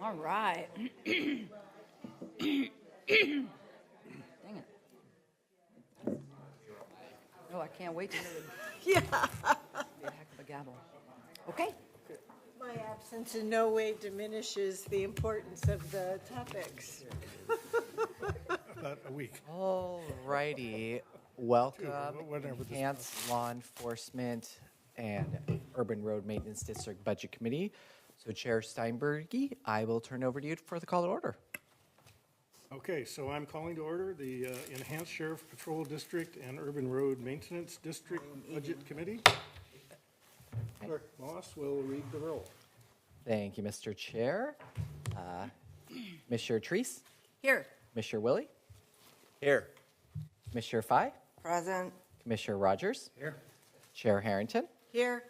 All right. Dang it. Oh, I can't wait to hear it. Yeah. Be a heck of a gavel. Okay. My absence in no way diminishes the importance of the topics. About a week. All righty. Welcome, whatever this Enhanced Law Enforcement and Urban Road Maintenance District Budget Committee. So Chair Steinbergy, I will turn over to you for the call to order. Okay, so I'm calling to order the Enhanced Sheriff Patrol District and Urban Road Maintenance District Budget Committee. Clerk Moss will read the roll. Thank you, Mr. Chair. Commissioner Treese, Here. Commissioner Willie, Here. Commissioner Fye, Present. Commissioner Rogers, Here. Chair Harrington, Here.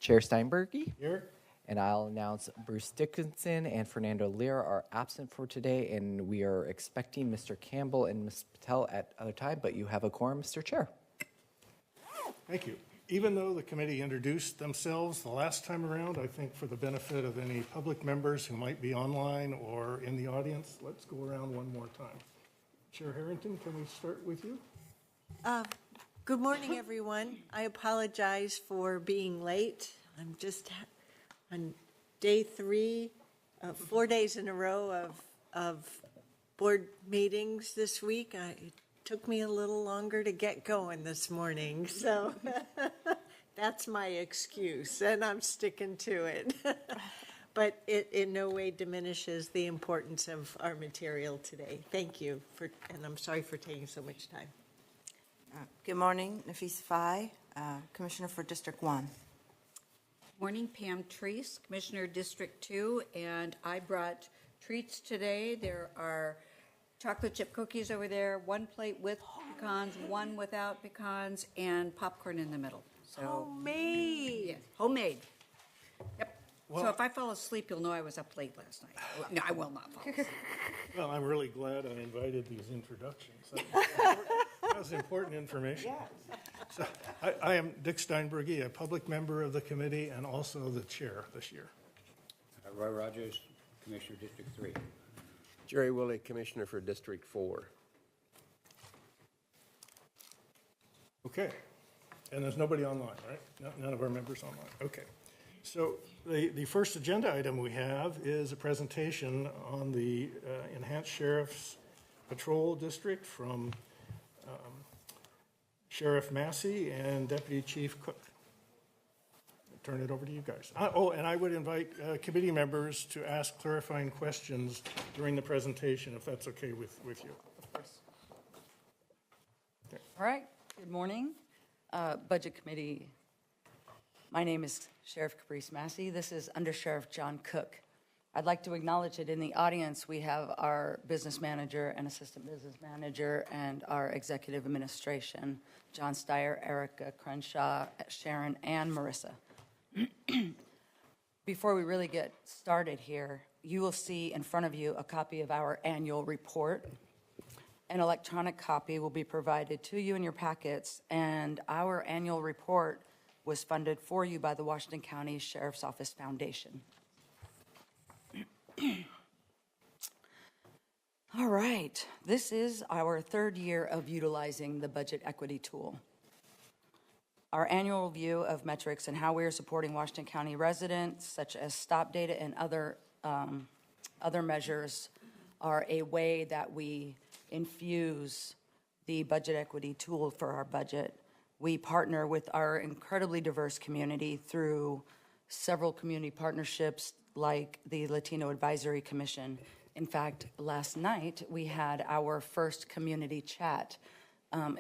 Chair Steinbergy, Here. and I'll announce Bruce Dickinson and Fernando Lear are absent for today, and we are expecting Mr. Campbell and Ms. Patel at other time, but you have a quorum, Mr. Chair. Thank you. Even though the committee introduced themselves the last time around, I think for the benefit of any public members who might be online or in the audience, let's go around one more time. Chair Harrington, can we start with you? Good morning, everyone. I apologize for being late. I'm just on day 3, 4 days in a row of board meetings this week. It took me a little longer to get going this morning, so that's my excuse, and I'm sticking to it. But it in no way diminishes the importance of our material today. Thank you, and I'm sorry for taking so much time. Good morning, Nafisa Fye, Commissioner for District 1. Morning, Pam Treese, Commissioner District 2, and I brought treats today. There are chocolate chip cookies over there, one plate with pecans, one without pecans, and popcorn in the middle. So Homemade. yeah, homemade. Yep. Well- So if I fall asleep, you'll know I was up late last night. No, I will not fall asleep. Well, I'm really glad I invited these introductions. That was important information. So I am Dick Steinbergy, a public member of the committee and also the chair this year. Roy Rogers, Commissioner District 3. Jerry Willie, Commissioner for District 4. Okay. And there's nobody online, right? None of our members online. Okay. So the first agenda item we have is a presentation on the Enhanced Sheriff's Patrol District from Sheriff Massey and Deputy Chief Cook. I'll turn it over to you guys. And I would invite committee members to ask clarifying questions during the presentation, if that's okay with you. Of course. All right. Good morning, Budget Committee. My name is Sheriff Caprice Massey. This is Under Sheriff John Cook. I'd like to acknowledge that in the audience we have our business manager and assistant business manager and our executive administration, John Steyer, Erica Crenshaw, Sharon, and Marissa. Before we really get started here, you will see in front of you a copy of our annual report. An electronic copy will be provided to you in your packets, and our annual report was funded for you by the Washington County Sheriff's Office Foundation. All right, this is our 3rd year of utilizing the budget equity tool. Our annual review of metrics and how we are supporting Washington County residents, such as stop data and other measures, are a way that we infuse the budget equity tool for our budget. We partner with our incredibly diverse community through several community partnerships like the Latino Advisory Commission. In fact, last night we had our first community chat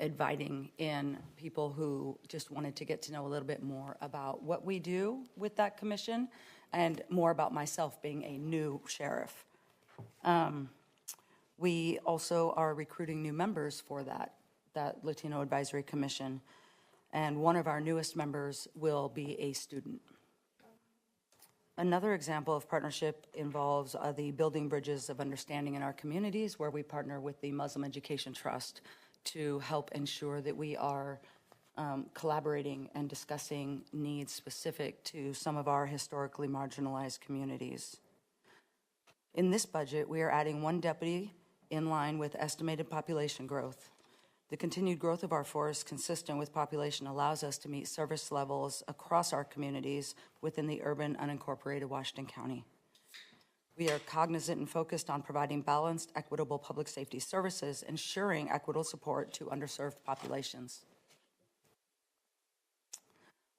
inviting in people who just wanted to get to know a little bit more about what we do with that commission and more about myself being a new sheriff. We also are recruiting new members for that Latino Advisory Commission, and one of our newest members will be a student. Another example of partnership involves the Building Bridges of Understanding in our communities, where we partner with the Muslim Education Trust to help ensure that we are collaborating and discussing needs specific to some of our historically marginalized communities. In this budget, we are adding 1 deputy in line with estimated population growth. The continued growth of our force, consistent with population, allows us to meet service levels across our communities within the urban unincorporated Washington County. We are cognizant and focused on providing balanced, equitable public safety services, ensuring equitable support to underserved populations.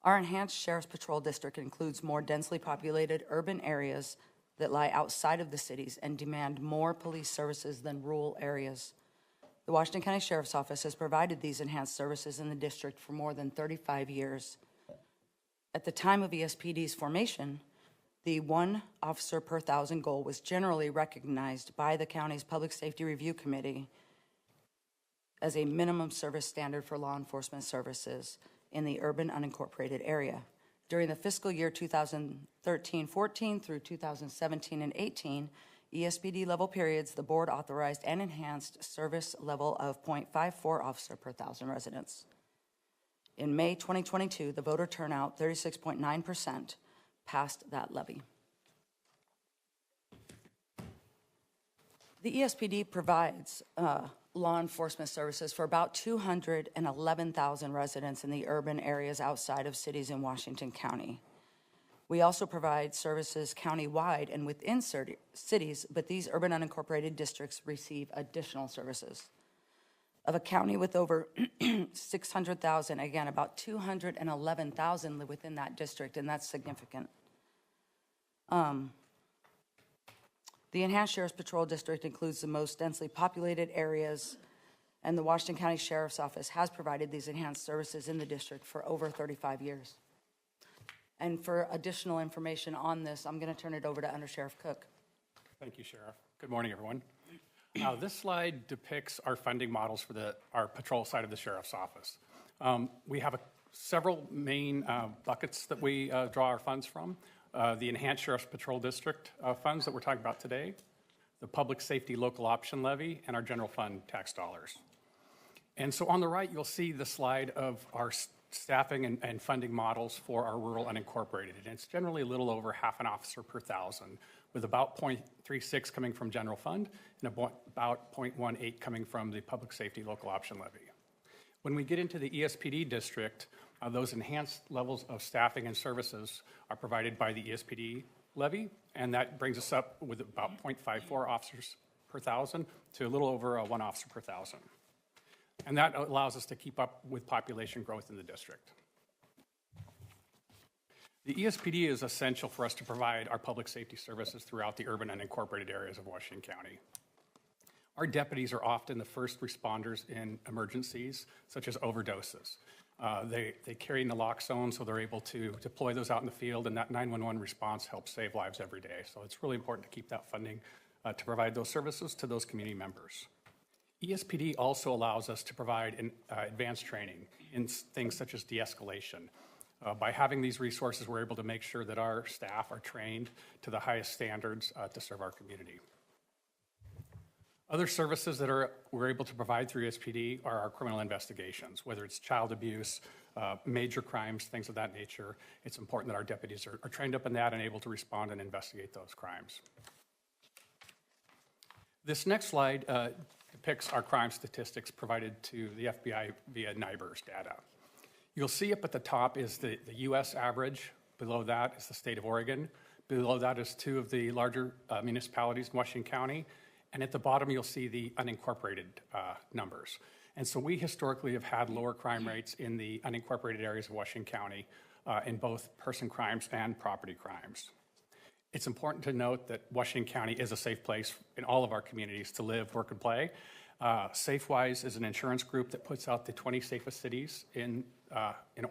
Our enhanced Sheriff's Patrol District includes more densely populated urban areas that lie outside of the cities and demand more police services than rural areas. The Washington County Sheriff's Office has provided these enhanced services in the district for more than 35 years. At the time of ESPD's formation, the 1 officer per 1,000 goal was generally recognized by the county's Public Safety Review Committee as a minimum service standard for law enforcement services in the urban unincorporated area. During the fiscal year 2013-14 through 2017 and 18, ESPD level periods, the board authorized an enhanced service level of 0.54 officer per 1,000 residents. In May 2022, the voter turnout, 36.9%, passed that levy. The ESPD provides law enforcement services for about 211,000 residents in the urban areas outside of cities in Washington County. We also provide services countywide and within cities, but these urban unincorporated districts receive additional services. Of a county with over 600,000, again, about 211,000 live within that district, and that's significant. The Enhanced Sheriff's Patrol District includes the most densely populated areas, and the Washington County Sheriff's Office has provided these enhanced services in the district for over 35 years. And for additional information on this, I'm going to turn it over to Under Sheriff Cook. Thank you, Sheriff. Good morning, everyone. This slide depicts our funding models for our patrol side of the Sheriff's Office. We have several main buckets that we draw our funds from. The Enhanced Sheriff's Patrol District funds that we're talking about today, the Public Safety Local Option Levy, and our general fund tax dollars. And so on the right, you'll see the slide of our staffing and funding models for our rural unincorporated. And it's generally a little over half an officer per 1,000, with about 0.36 coming from general fund and about 0.18 coming from the Public Safety Local Option Levy. When we get into the ESPD district, those enhanced levels of staffing and services are provided by the ESPD levy, and that brings us up with about 0.54 officers per 1,000 to a little over 1 officer per 1,000. And that allows us to keep up with population growth in the district. The ESPD is essential for us to provide our public safety services throughout the urban and unincorporated areas of Washington County. Our deputies are often the first responders in emergencies, such as overdoses. They carry naloxone, so they're able to deploy those out in the field, and that 911 response helps save lives every day. So it's really important to keep that funding to provide those services to those community members. ESPD also allows us to provide advanced training in things such as de-escalation. By having these resources, we're able to make sure that our staff are trained to the highest standards to serve our community. Other services that we're able to provide through ESPD are our criminal investigations, whether it's child abuse, major crimes, things of that nature. It's important that our deputies are trained up in that and able to respond and investigate those crimes. This next slide depicts our crime statistics provided to the FBI via NIBRS data. You'll see up at the top is the U.S. average. Below that is the state of Oregon. Below that is 2 of the larger municipalities in Washington County. And at the bottom, you'll see the unincorporated numbers. And so we historically have had lower crime rates in the unincorporated areas of Washington County in both person crimes and property crimes. It's important to note that Washington County is a safe place in all of our communities to live, work, and play. SafeWise is an insurance group that puts out the 20 safest cities in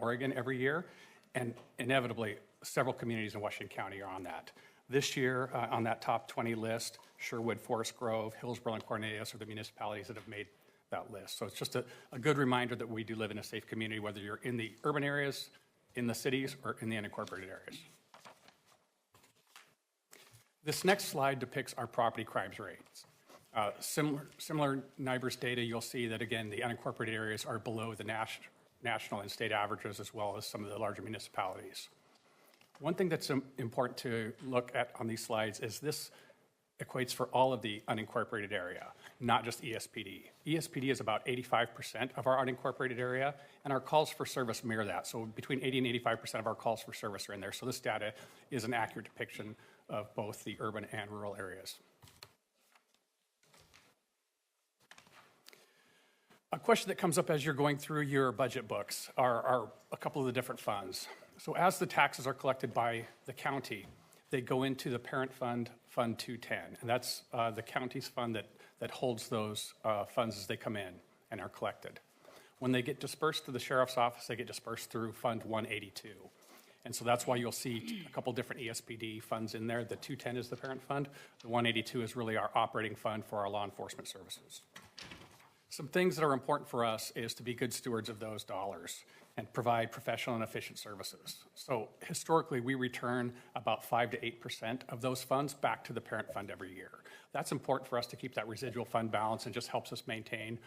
Oregon every year, and inevitably, several communities in Washington County are on that. This year, on that top 20 list, Sherwood, Forest Grove, Hillsborough, and Cornelius are the municipalities that have made that list. So it's just a good reminder that we do live in a safe community, whether you're in the urban areas, in the cities, or in the unincorporated areas. This next slide depicts our property crimes rates. Similar NIBRS data, you'll see that, again, the unincorporated areas are below the national and state averages, as well as some of the larger municipalities. One thing that's important to look at on these slides is this equates for all of the unincorporated area, not just ESPD. ESPD is about 85% of our unincorporated area, and our calls for service mirror that. So between 80 and 85% of our calls for service are in there. So this data is an accurate depiction of both the urban and rural areas. A question that comes up as you're going through your budget books are a couple of the different funds. So as the taxes are collected by the county, they go into the parent fund, Fund 210, and that's the county's fund that holds those funds as they come in and are collected. When they get dispersed to the sheriff's office, they get dispersed through Fund 182. And so that's why you'll see a couple different ESPD funds in there. The 210 is the parent fund. The 182 is really our operating fund for our law enforcement services. Some things that are important for us is to be good stewards of those dollars and provide professional and efficient services. So historically, we return about 5 to 8% of those funds back to the parent fund every year. That's important for us to keep that residual fund balance and just helps us maintain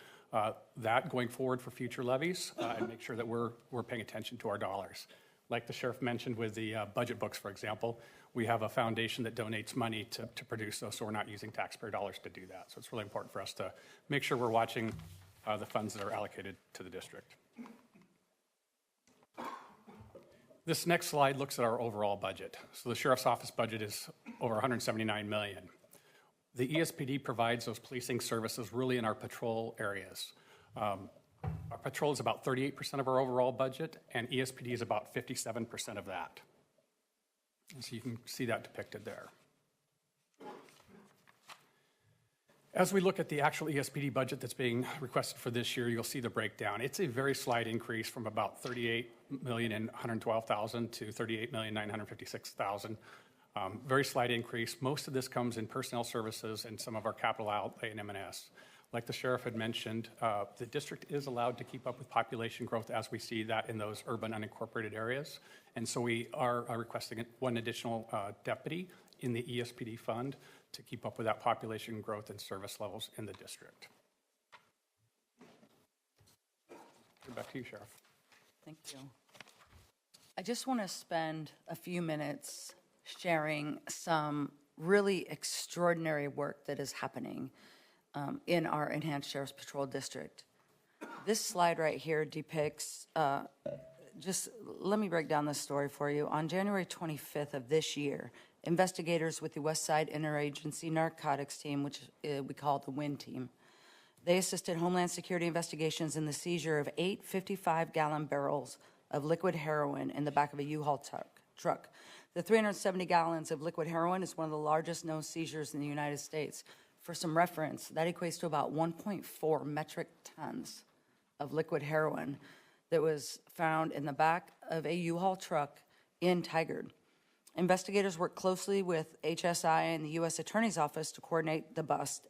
that going forward for future levies and make sure that we're paying attention to our dollars. Like the sheriff mentioned with the budget books, for example, we have a foundation that donates money to produce those, so we're not using taxpayer dollars to do that. So it's really important for us to make sure we're watching the funds that are allocated to the district. This next slide looks at our overall budget. So the sheriff's office budget is over $179 million. The ESPD provides those policing services really in our patrol areas. Our patrol is about 38% of our overall budget, and ESPD is about 57% of that. And so you can see that depicted there. As we look at the actual ESPD budget that's being requested for this year, you'll see the breakdown. It's a very slight increase from about $38,112,000 to $38,956,000. Very slight increase. Most of this comes in personnel services and some of our capital outlay in M&S. Like the sheriff had mentioned, the district is allowed to keep up with population growth as we see that in those urban unincorporated areas. And so we are requesting one additional deputy in the ESPD fund to keep up with that population growth and service levels in the district. Back to you, Sheriff. Thank you. I just want to spend a few minutes sharing some really extraordinary work that is happening in our Enhanced Sheriff's Patrol District. This slide right here depicts, just let me break down this story for you. On January 25th of this year, investigators with the West Side Interagency Narcotics Team, which we call the WIN team, they assisted Homeland Security investigations in the seizure of 8 55-gallon barrels of liquid heroin in the back of a U-Haul truck. The 370 gallons of liquid heroin is one of the largest known seizures in the United States. For some reference, that equates to about 1.4 metric tons of liquid heroin that was found in the back of a U-Haul truck in Tigard. Investigators worked closely with HSI and the U.S. Attorney's Office to coordinate the bust.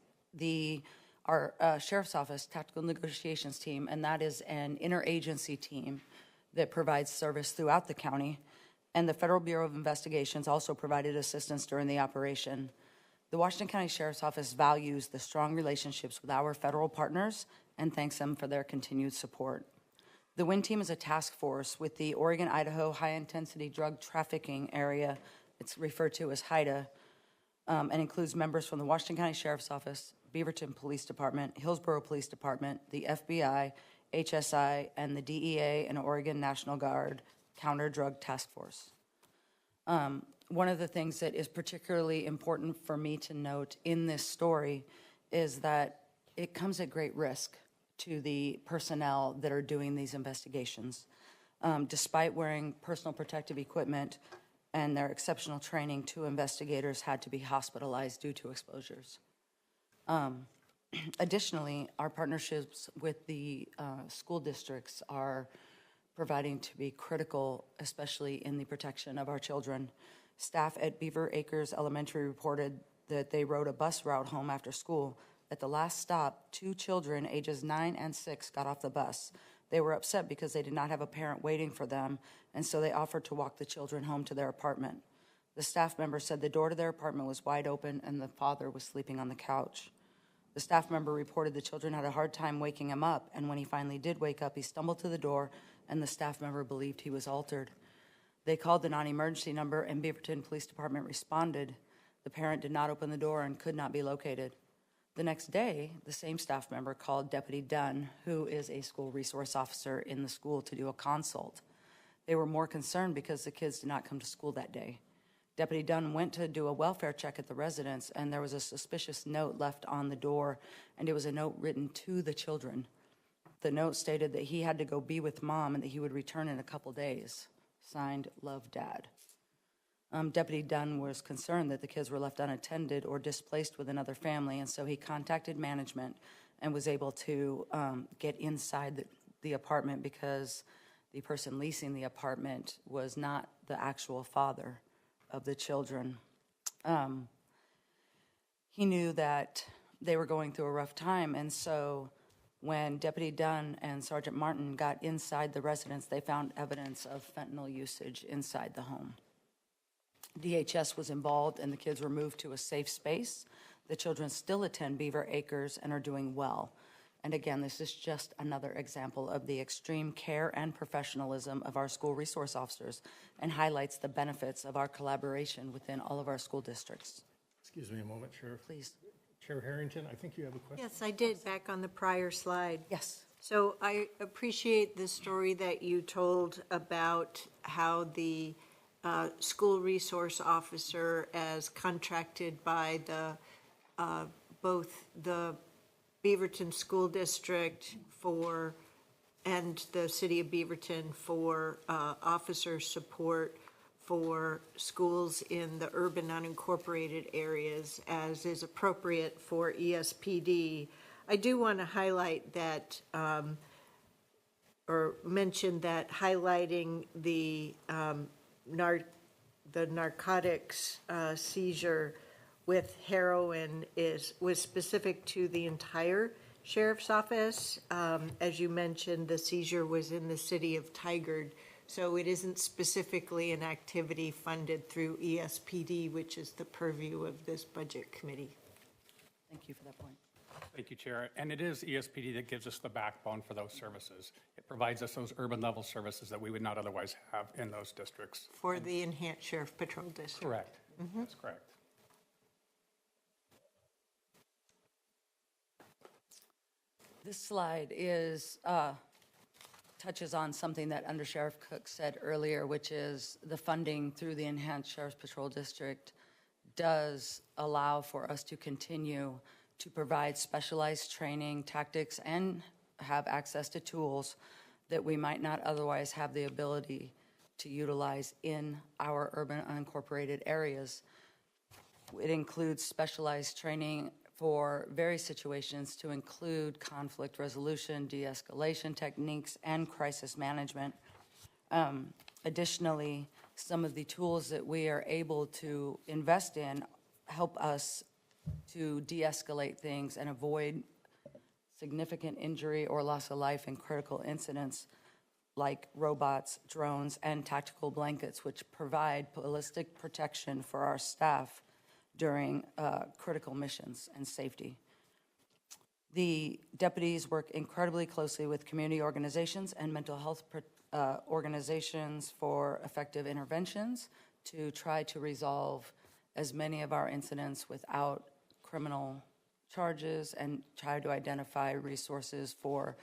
Our Sheriff's Office Tactical Negotiations Team, and that is an interagency team that provides service throughout the county, and the Federal Bureau of Investigations also provided assistance during the operation. The Washington County Sheriff's Office values the strong relationships with our federal partners and thanks them for their continued support. The WIN team is a task force with the Oregon-Idaho High-Intensity Drug Trafficking Area. It's referred to as HIDA, and includes members from the Washington County Sheriff's Office, Beaverton Police Department, Hillsborough Police Department, the FBI, HSI, and the DEA and Oregon National Guard Counter-Drug Task Force. One of the things that is particularly important for me to note in this story is that it comes at great risk to the personnel that are doing these investigations. Despite wearing personal protective equipment and their exceptional training, 2 investigators had to be hospitalized due to exposures. Additionally, our partnerships with the school districts are proving to be critical, especially in the protection of our children. Staff at Beaver Acres Elementary reported that they rode a bus route home after school. At the last stop, 2 children, ages 9 and 6, got off the bus. They were upset because they did not have a parent waiting for them, and so they offered to walk the children home to their apartment. The staff member said the door to their apartment was wide open and the father was sleeping on the couch. The staff member reported the children had a hard time waking him up, and when he finally did wake up, he stumbled to the door, and the staff member believed he was altered. They called the non-emergency number, and Beaverton Police Department responded. The parent did not open the door and could not be located. The next day, the same staff member called Deputy Dunn, who is a school resource officer in the school, to do a consult. They were more concerned because the kids did not come to school that day. Deputy Dunn went to do a welfare check at the residence, and there was a suspicious note left on the door, and it was a note written to the children. The note stated that he had to go be with mom and that he would return in a couple days. Signed, Love, Dad. Deputy Dunn was concerned that the kids were left unattended or displaced with another family, and so he contacted management and was able to get inside the apartment because the person leasing the apartment was not the actual father of the children. He knew that they were going through a rough time, and so when Deputy Dunn and Sergeant Martin got inside the residence, they found evidence of fentanyl usage inside the home. DHS was involved, and the kids were moved to a safe space. The children still attend Beaver Acres and are doing well. And again, this is just another example of the extreme care and professionalism of our school resource officers and highlights the benefits of our collaboration within all of our school districts. Excuse me a moment, Sheriff. Please. Chair Harrington, I think you have a question? Yes, I did, back on the prior slide. Yes. So I appreciate the story that you told about how the school resource officer, as contracted by both the Beaverton School District and the City of Beaverton for officer support for schools in the urban unincorporated areas, as is appropriate for ESPD. I do want to highlight that, or mention that highlighting the narcotics seizure with heroin was specific to the entire sheriff's office. As you mentioned, the seizure was in the city of Tigard, so it isn't specifically an activity funded through ESPD, which is the purview of this budget committee. Thank you for that point. Thank you, Chair. And it is ESPD that gives us the backbone for those services. It provides us those urban level services that we would not otherwise have in those districts. For the Enhanced Sheriff Patrol District. Correct. That's correct. This slide touches on something that Under Sheriff Cook said earlier, which is the funding through the Enhanced Sheriff's Patrol District does allow for us to continue to provide specialized training, tactics, and have access to tools that we might not otherwise have the ability to utilize in our urban unincorporated areas. It includes specialized training for various situations to include conflict resolution, de-escalation techniques, and crisis management. Additionally, some of the tools that we are able to invest in help us to de-escalate things and avoid significant injury or loss of life in critical incidents like robots, drones, and tactical blankets, which provide ballistic protection for our staff during critical missions and safety. The deputies work incredibly closely with community organizations and mental health organizations for effective interventions to try to resolve as many of our incidents without criminal charges and try to identify resources for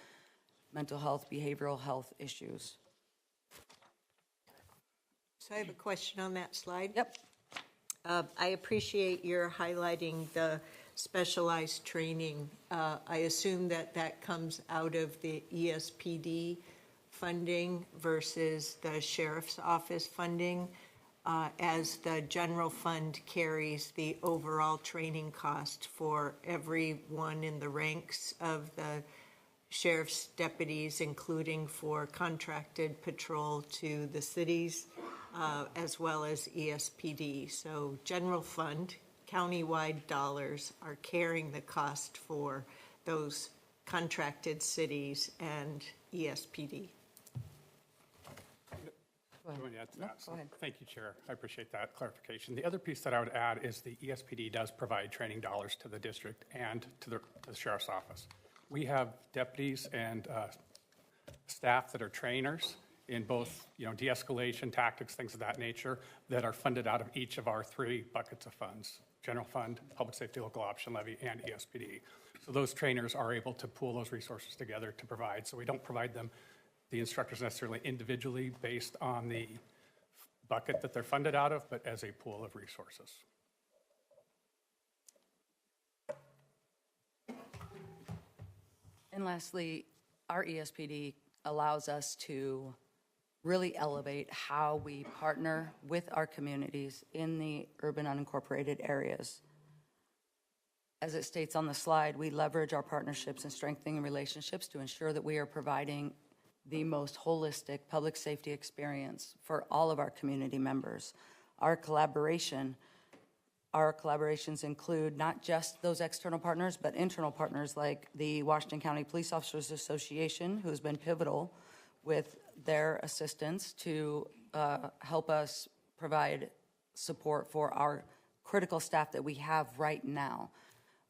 mental health, behavioral health issues. So I have a question on that slide. Yep. I appreciate your highlighting the specialized training. I assume that comes out of the ESPD funding versus the sheriff's office funding, as the general fund carries the overall training cost for everyone in the ranks of the sheriff's deputies, including for contracted patrol to the cities, as well as ESPD. So general fund, countywide dollars are carrying the cost for those contracted cities and ESPD. Go ahead. Thank you, Chair. I appreciate that clarification. The other piece that I would add is the ESPD does provide training dollars to the district and to the sheriff's office. We have deputies and staff that are trainers in both, de-escalation tactics, things of that nature, that are funded out of each of our 3 buckets of funds. general fund, public safety local option levy, and ESPD. So those trainers are able to pool those resources together to provide. So we don't provide them, the instructors necessarily individually based on the bucket that they're funded out of, but as a pool of resources. And lastly, our ESPD allows us to really elevate how we partner with our communities in the urban unincorporated areas. As it states on the slide, we leverage our partnerships and strengthening relationships to ensure that we are providing the most holistic public safety experience for all of our community members. Our collaborations include not just those external partners, but internal partners like the Washington County Police Officers Association, who has been pivotal with their assistance to help us provide support for our critical staff that we have right now.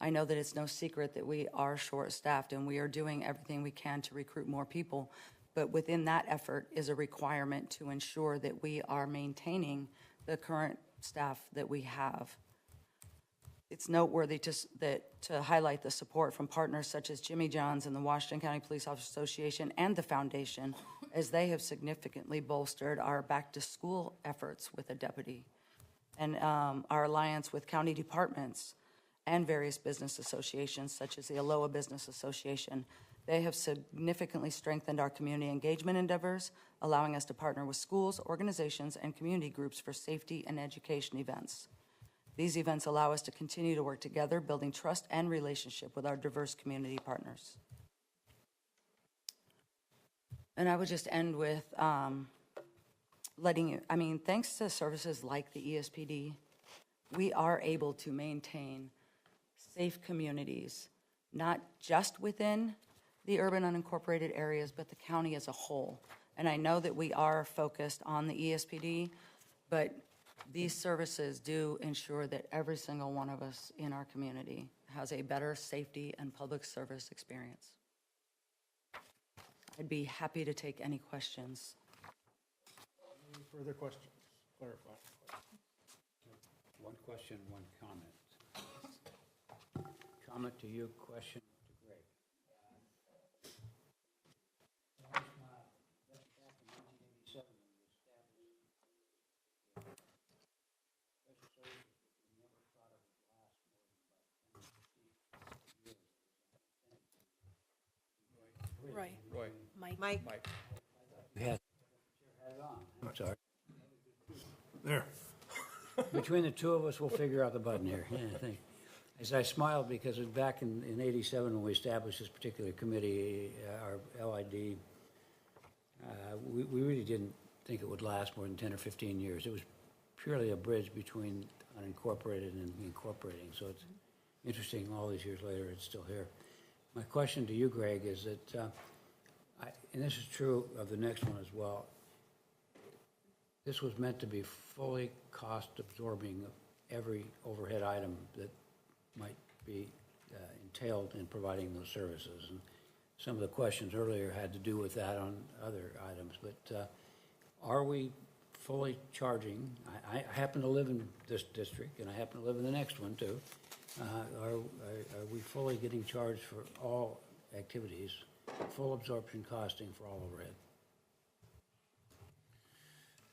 I know that it's no secret that we are short-staffed and we are doing everything we can to recruit more people, but within that effort is a requirement to ensure that we are maintaining the current staff that we have. It's noteworthy to highlight the support from partners such as Jimmy John's and the Washington County Police Officers Association and the Foundation, as they have significantly bolstered our back-to-school efforts with a deputy, and our alliance with county departments and various business associations such as the Aloha Business Association. They have significantly strengthened our community engagement endeavors, allowing us to partner with schools, organizations, and community groups for safety and education events. These events allow us to continue to work together, building trust and relationship with our diverse community partners. And I would just end with thanks to services like the ESPD, we are able to maintain safe communities, not just within the urban unincorporated areas, but the county as a whole. And I know that we are focused on the ESPD, but these services do ensure that every single one of us in our community has a better safety and public service experience. I'd be happy to take any questions. Any further questions? Clarify. One question, one comment. Comment to you, question to Greg. Back in 1987, when we established special services, we never thought it would last more than about 10 or 15 years. Roy. Mike. We had it on. I'm sorry. There. Between the two of us, we'll figure out the button here. Yeah, I think. As I smiled because it was back in 87 when we established this particular committee, our LID, we really didn't think it would last more than 10 or 15 years. It was purely a bridge between unincorporated and incorporating. So it's interesting, all these years later, it's still here. My question to you, Greg, is that, and this is true of the next one as well, this was meant to be fully cost-absorbing of every overhead item that might be entailed in providing those services. And some of the questions earlier had to do with that on other items. But are we fully charging? I happen to live in this district, and I happen to live in the next one, too. Are we fully getting charged for all activities, full absorption costing for all overhead?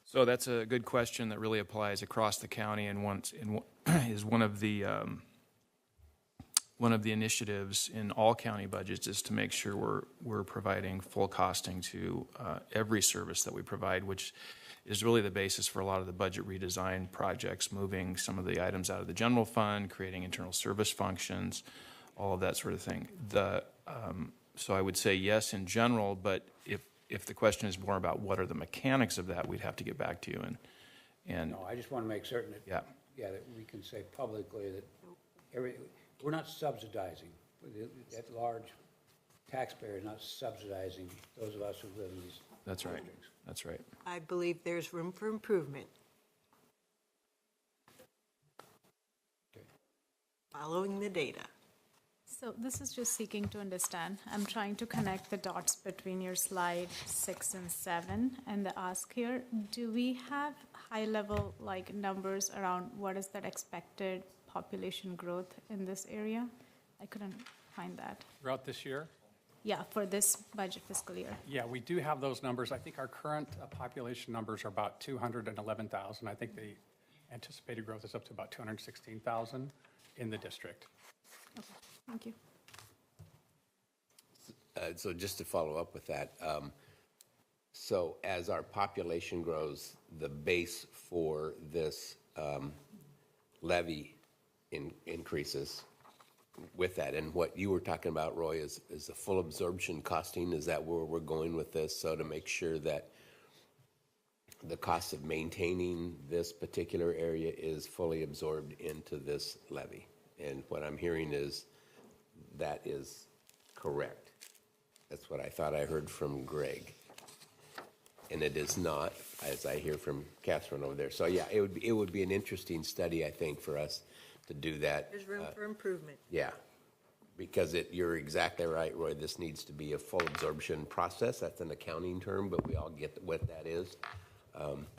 So that's a good question that really applies across the county, and is one of the initiatives in all county budgets is to make sure we're providing full costing to every service that we provide, which is really the basis for a lot of the budget redesign projects, moving some of the items out of the general fund, creating internal service functions, all of that sort of thing. So I would say yes in general, but if the question is more about what are the mechanics of that, we'd have to get back to you. And No, I just want to make certain that, that we can say publicly that we're not subsidizing. That large taxpayer is not subsidizing those of us who live in these That's right. districts. That's right. I believe there's room for improvement. Okay. Following the data. So this is just seeking to understand. I'm trying to connect the dots between your slide 6 and 7 and the ask here. Do we have high-level numbers around what is that expected population growth in this area? I couldn't find that. Throughout this year, Yeah, for this budget fiscal year. yeah, we do have those numbers. I think our current population numbers are about 211,000. I think the anticipated growth is up to about 216,000 in the district. Okay, thank you. So just to follow up with that, so as our population grows, the base for this levy increases with that. And what you were talking about, Roy, is the full absorption costing. Is that where we're going with this? So to make sure that the cost of maintaining this particular area is fully absorbed into this levy. And what I'm hearing is that is correct. That's what I thought I heard from Greg. And it is not, as I hear from Catherine over there. So yeah, it would be an interesting study, I think, for us to do that. There's room for improvement. Yeah, because you're exactly right, Roy. This needs to be a full absorption process. That's an accounting term, but we all get what that is.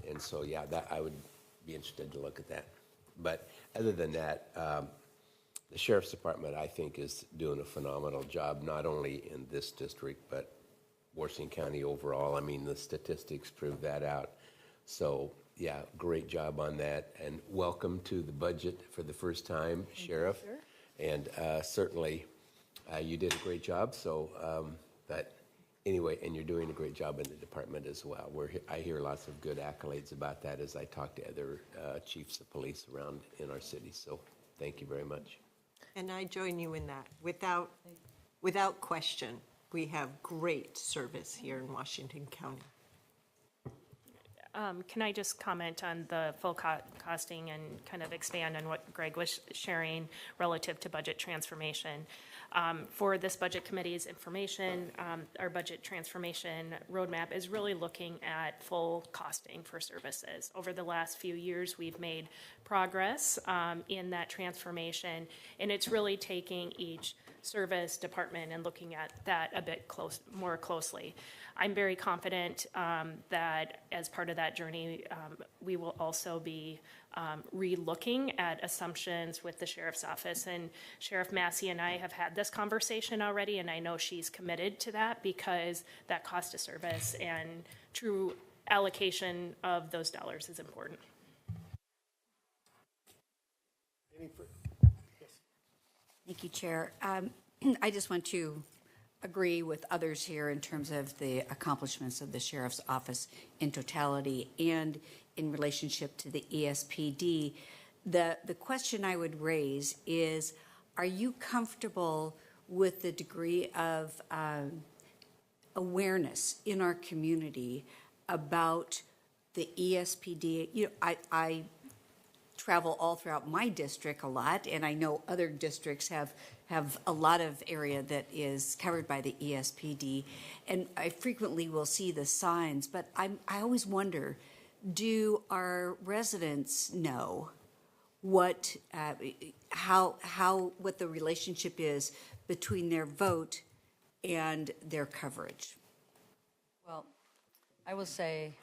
And so, yeah, that I would be interested to look at that. But other than that, the Sheriff's Department, I think, is doing a phenomenal job, not only in this district, but Washington County overall. I mean, the statistics prove that out. So, yeah, great job on that. And welcome to the budget for the first time, Sheriff. And certainly, you did a great job. So, but anyway, and you're doing a great job in the department as well. I hear lots of good accolades about that as I talk to other chiefs of police around in our city. So thank you very much. And I join you in that. Without question, we have great service here in Washington County. Can I just comment on the full costing and kind of expand on what Greg was sharing relative to budget transformation? For this budget committee's information, our budget transformation roadmap is really looking at full costing for services. Over the last few years, we've made progress in that transformation, and it's really taking each service department and looking at that a bit more closely. I'm very confident that as part of that journey, we will also be re-looking at assumptions with the Sheriff's Office. And Sheriff Massey and I have had this conversation already, and I know she's committed to that because that cost of service and true allocation of those dollars is important. Thank you, Chair. I just want to agree with others here in terms of the accomplishments of the Sheriff's Office in totality and in relationship to the ESPD. The question I would raise is, are you comfortable with the degree of awareness in our community about the ESPD? You know, I travel all throughout my district a lot, and I know other districts have a lot of area that is covered by the ESPD, and I frequently will see the signs, but I always wonder, do our residents know what what the relationship is between their vote and their coverage? Well, I will say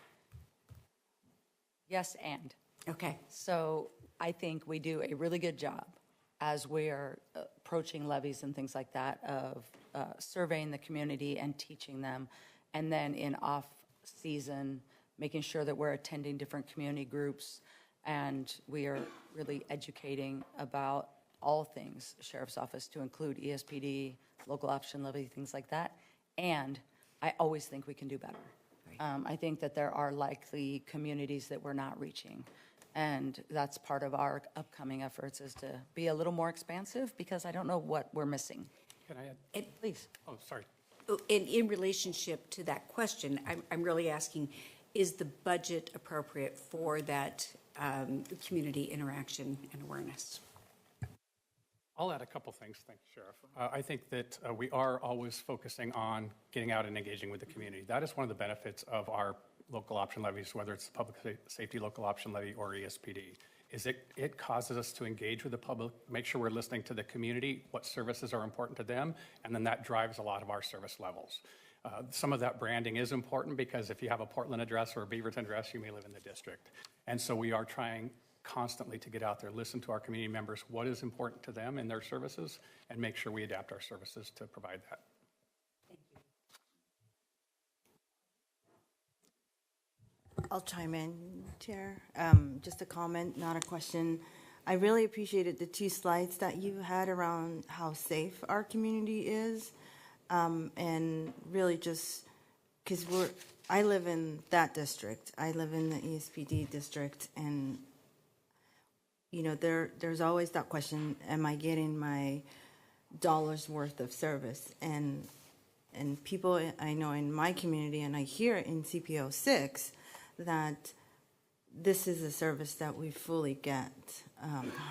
yes and. Okay. So I think we do a really good job as we are approaching levies and things like that of surveying the community and teaching them. And then in off-season, making sure that we're attending different community groups and we are really educating about all things Sheriff's Office to include ESPD, local option levy, things like that. And I always think we can do better. I think that there are likely communities that we're not reaching. And that's part of our upcoming efforts is to be a little more expansive because I don't know what we're missing. Can I add? Please. Oh, sorry. In relationship to that question, I'm really asking, is the budget appropriate for that community interaction and awareness? I'll add a couple things. Thanks, Sheriff. I think that we are always focusing on getting out and engaging with the community. That is one of the benefits of our local option levies, whether it's the public safety local option levy or ESPD, is it causes us to engage with the public, make sure we're listening to the community, what services are important to them, and then that drives a lot of our service levels. Some of that branding is important because if you have a Portland address or a Beaverton address, you may live in the district. And so we are trying constantly to get out there, listen to our community members, what is important to them in their services, and make sure we adapt our services to provide that. I'll chime in, Chair. Just a comment, not a question. I really appreciated the 2 slides that you had around how safe our community is. And really just, because I live in that district. I live in the ESPD district, and you know, there's always that question, am I getting my dollars worth of service? And people I know in my community, and I hear in CPO 6, that this is a service that we fully get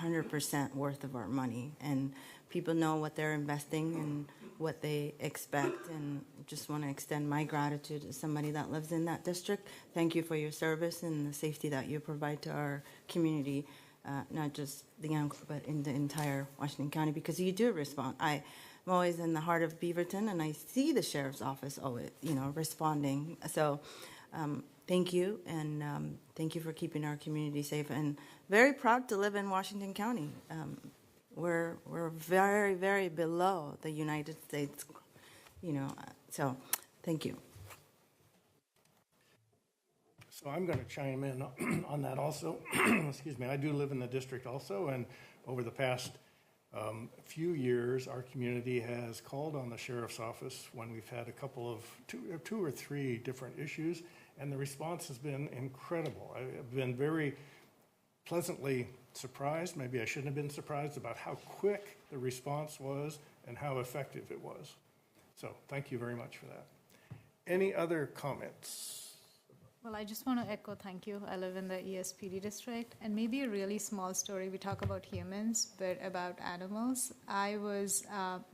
100% worth of our money. And people know what they're investing and what they expect, and just want to extend my gratitude as somebody that lives in that district. Thank you for your service and the safety that you provide to our community, not just the young, but in the entire Washington County, because you do respond. I'm always in the heart of Beaverton, and I see the sheriff's office always, responding. So thank you, and thank you for keeping our community safe, and very proud to live in Washington County. We're very, very below the United States, so thank you. So I'm going to chime in on that also. Excuse me. I do live in the district also, and over the past few years, our community has called on the sheriff's office when we've had a couple of two or three different issues, and the response has been incredible. I've been very pleasantly surprised, maybe I shouldn't have been surprised, about how quick the response was and how effective it was. So thank you very much for that. Any other comments? Well, I just want to echo thank you. I live in the ESPD district, and maybe a really small story. We talk about humans, but about animals. I was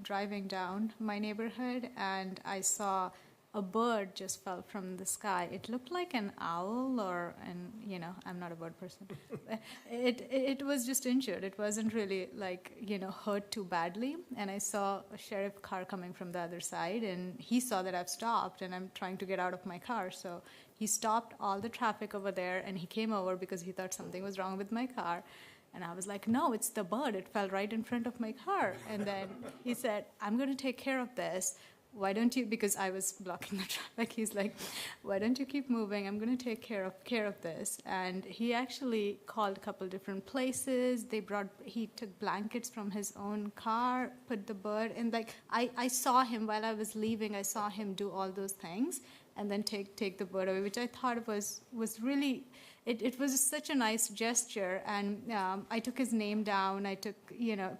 driving down my neighborhood, and I saw a bird just fell from the sky. It looked like an owl, I'm not a bird person. It was just injured. It wasn't really hurt too badly. And I saw a sheriff car coming from the other side, and he saw that I've stopped and I'm trying to get out of my car. So he stopped all the traffic over there, and he came over because he thought something was wrong with my car. And I was like, no, it's the bird. It fell right in front of my car. And then he said, I'm going to take care of this. Why don't you, because I was blocking the traffic, he's like, why don't you keep moving? I'm going to take care of this. And he actually called a couple different places. He took blankets from his own car, put the bird in. I saw him while I was leaving. I saw him do all those things and then take the bird away, which I thought was really, it was such a nice gesture. And I took his name down. I took,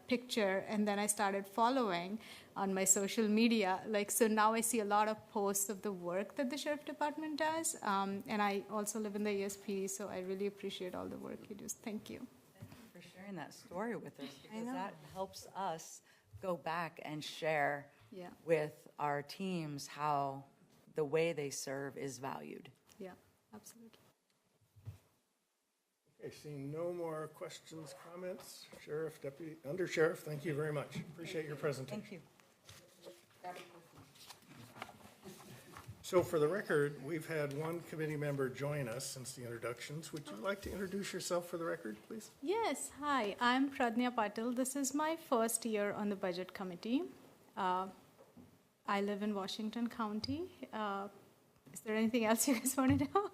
picture, and then I started following on my social media. So now I see a lot of posts of the work that the sheriff department does. And I also live in the ESPD, so I really appreciate all the work you do. Thank you. Thank you for sharing that story with us, because that helps us go back and share with our teams how the way they serve is valued. Yeah, absolutely. Okay, seeing no more questions, comments, Sheriff, Deputy, Under Sheriff, thank you very much. Appreciate your presentation. Thank you. So for the record, we've had one committee member join us since the introductions. Would you like to introduce yourself for the record, please? Yes, hi, I'm Pradnya Patil. This is my first year on the Budget Committee. I live in Washington County. Is there anything else you guys want to know?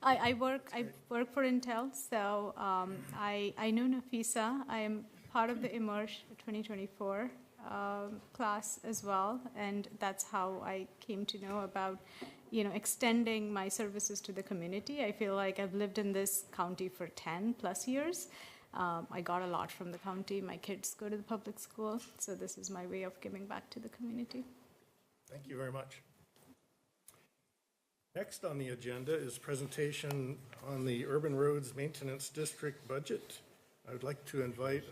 I work for Intel, so I know Nafisa. I am part of the Emerge 2024 class as well, and that's how I came to know about, extending my services to the community. I feel like I've lived in this county for 10 plus years. I got a lot from the county. My kids go to the public school, so this is my way of giving back to the community. Thank you very much. Next on the agenda is presentation on the Urban Roads Maintenance District budget. I would like to invite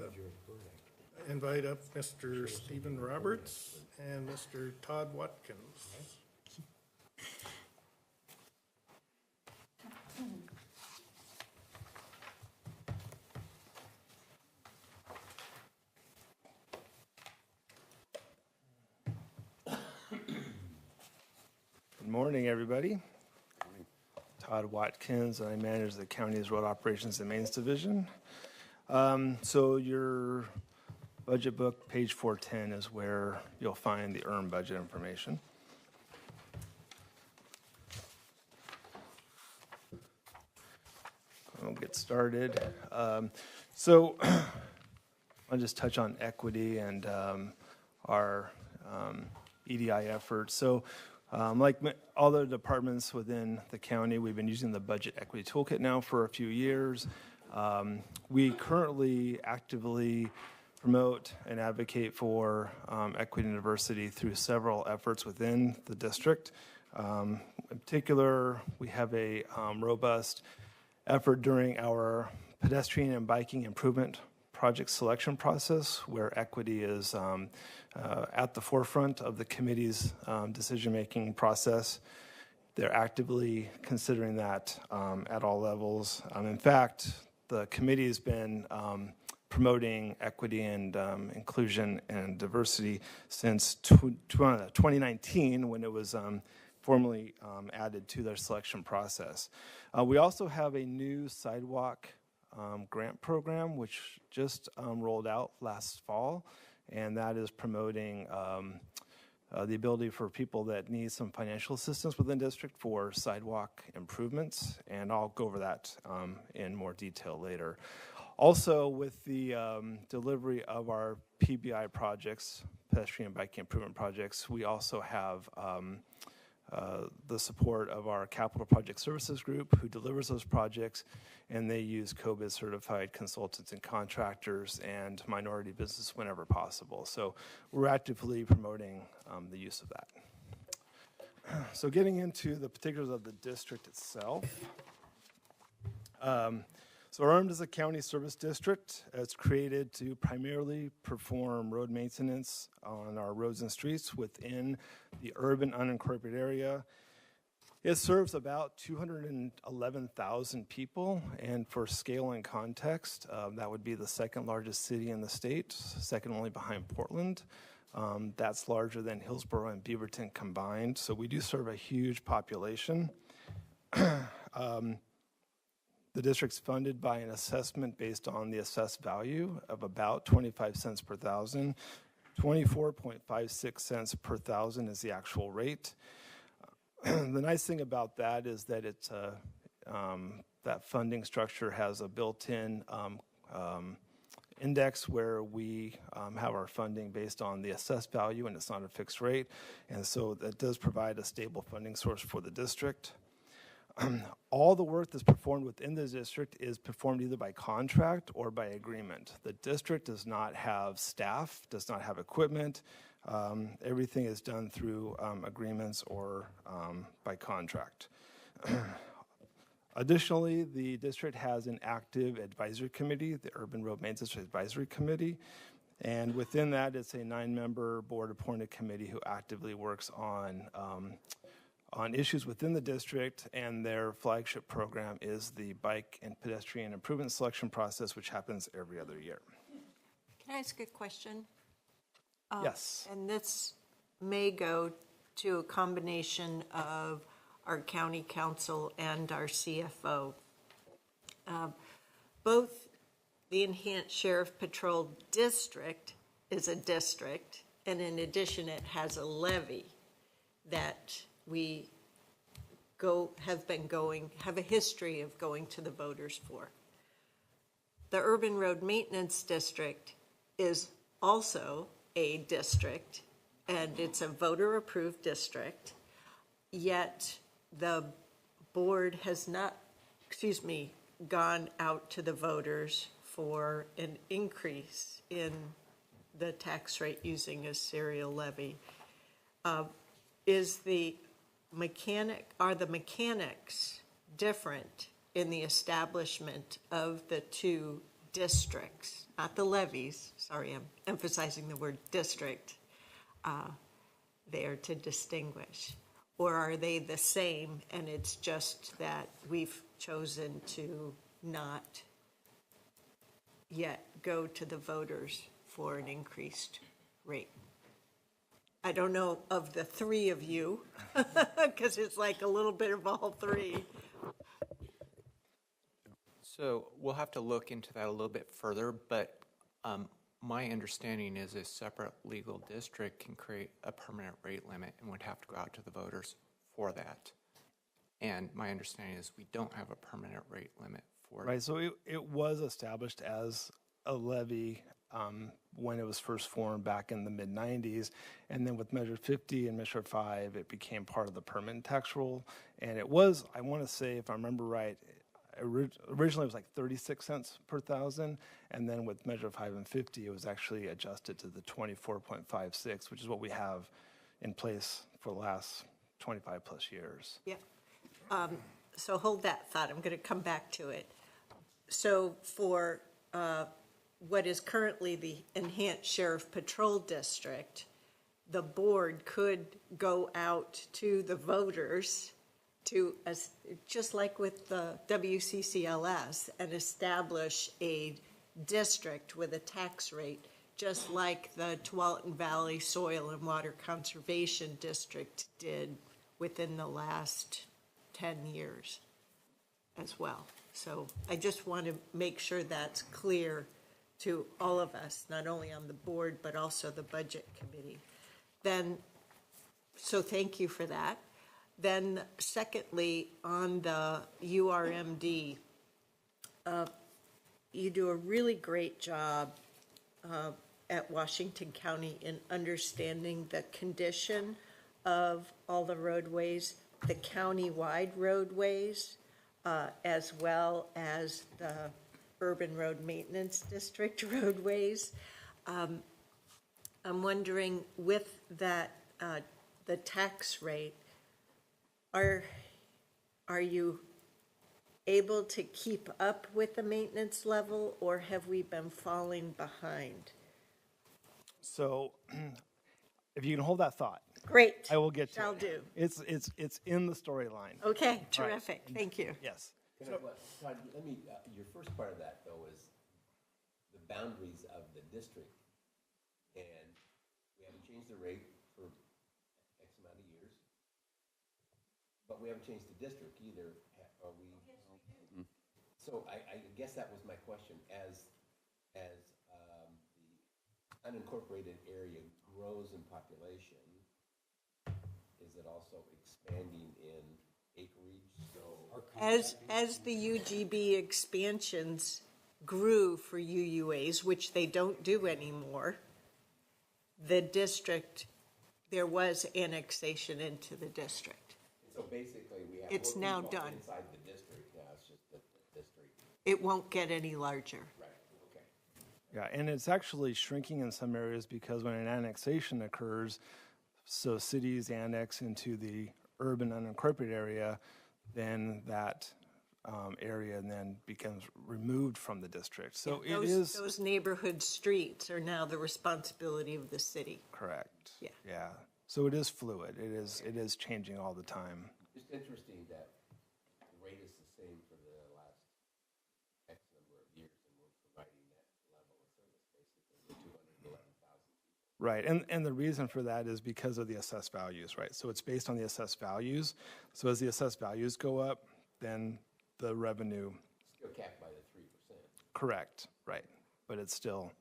up Mr. Stephen Roberts and Mr. Todd Watkins. Good morning, everybody. Todd Watkins, and I manage the county's road operations and maintenance division. So your budget book, page 410, is where you'll find the ERM budget information. I'll get started. So I'll just touch on equity and our EDI efforts. So like all the departments within the county, we've been using the Budget Equity Toolkit now for a few years. We currently actively promote and advocate for equity and diversity through several efforts within the district. In particular, we have a robust effort during our pedestrian and biking improvement project selection process, where equity is at the forefront of the committee's decision-making process. They're actively considering that at all levels. In fact, the committee has been promoting equity and inclusion and diversity since 2019, when it was formally added to their selection process. We also have a new sidewalk grant program, which just rolled out last fall, and that is promoting the ability for people that need some financial assistance within district for sidewalk improvements, and I'll go over that in more detail later. Also, with the delivery of our PBI projects, pedestrian and biking improvement projects, we also have the support of our Capital Project Services Group, who delivers those projects, and they use COVID certified consultants and contractors and minority business whenever possible. So we're actively promoting the use of that. So getting into the particulars of the district itself. So ERMD is a county service district. It's created to primarily perform road maintenance on our roads and streets within the urban unincorporated area. It serves about 211,000 people, and for scale and context, that would be the second largest city in the state, second only behind Portland. That's larger than Hillsborough and Beaverton combined, so we do serve a huge population. The district's funded by an assessment based on the assessed value of about 25 cents per thousand. 24.56 cents per thousand is the actual rate. The nice thing about that is that it's that funding structure has a built-in index where we have our funding based on the assessed value, and it's not a fixed rate, and so that does provide a stable funding source for the district. All the work that's performed within the district is performed either by contract or by agreement. The district does not have staff, does not have equipment. Everything is done through agreements or by contract. Additionally, the district has an active advisory committee, the Urban Road Maintenance Advisory Committee, and within that, it's a 9-member board-appointed committee who actively works on issues within the district, and their flagship program is the Bike and Pedestrian Improvement Selection Process, which happens every other year. Can I ask a question? Yes. And this may go to a combination of our county council and our CFO. Both the Enhanced Sheriff Patrol District is a district, and in addition, it has a levy that we have a history of going to the voters for. The Urban Road Maintenance District is also a district, and it's a voter-approved district, yet the board has not, gone out to the voters for an increase in the tax rate using a serial levy. Are the mechanics different in the establishment of the two districts, not the levies, sorry, I'm emphasizing the word district, there to distinguish? Or are they the same, and it's just that we've chosen to not yet go to the voters for an increased rate? I don't know of the three of you, because it's like a little bit of all three. So we'll have to look into that a little bit further, but my understanding is a separate legal district can create a permanent rate limit and would have to go out to the voters for that. And my understanding is we don't have a permanent rate limit for it. Right, so it was established as a levy when it was first formed back in the mid-90s. And then with Measure 50 and Measure 5, it became part of the permanent tax rule. And it was, I want to say, if I remember right, originally it was like 36 cents per thousand. And then with Measure 5 and 50, it was actually adjusted to the 24.56, which is what we have in place for the last 25 plus years. Yeah. So hold that thought. I'm going to come back to it. So for what is currently the Enhanced Sheriff Patrol District, the board could go out to the voters to, just like with the WCCLS, and establish a district with a tax rate, just like the Tualatin Valley Soil and Water Conservation District did within the last 10 years as well. So I just want to make sure that's clear to all of us, not only on the board, but also the budget committee. Then, so thank you for that. Then secondly, on the URMD, you do a really great job at Washington County in understanding the condition of all the roadways, the county-wide roadways, as well as the Urban Road Maintenance District roadways. I'm wondering, with that, the tax rate, are you able to keep up with the maintenance level, or have we been falling behind? So if you can hold that thought. Great. I will get to Shall it. do. It's in the storyline. Okay, terrific. Thank you. Yes. Todd, let me, your first part of that, though, is the boundaries of the district. And we haven't changed the rate for X amount of years. But we haven't changed the district either, are we? Yes, we do. So I guess that was my question. As the unincorporated area grows in population, is it also expanding in acreage? So As the UGB expansions grew for UUAs, which they don't do anymore, the district, there was annexation into the district. so basically, we have It's more now people done. inside the district now. It's just that the district. It won't get any larger. Right. Okay. Yeah, and it's actually shrinking in some areas because when an annexation occurs, so cities annex into the urban unincorporated area, then that area then becomes removed from the district. So it is Those neighborhood streets are now the responsibility of the city. correct. Yeah. Yeah. So it is fluid. It is changing all the time. Just interesting that the rate is the same for the last X number of years, and we're providing that level of service, basically, with 211,000 people. Right, and the reason for that is because of the assessed values, right? So it's based on the assessed values. So as the assessed values go up, then the revenue. Still capped by the 3%. Correct, right. But it's still,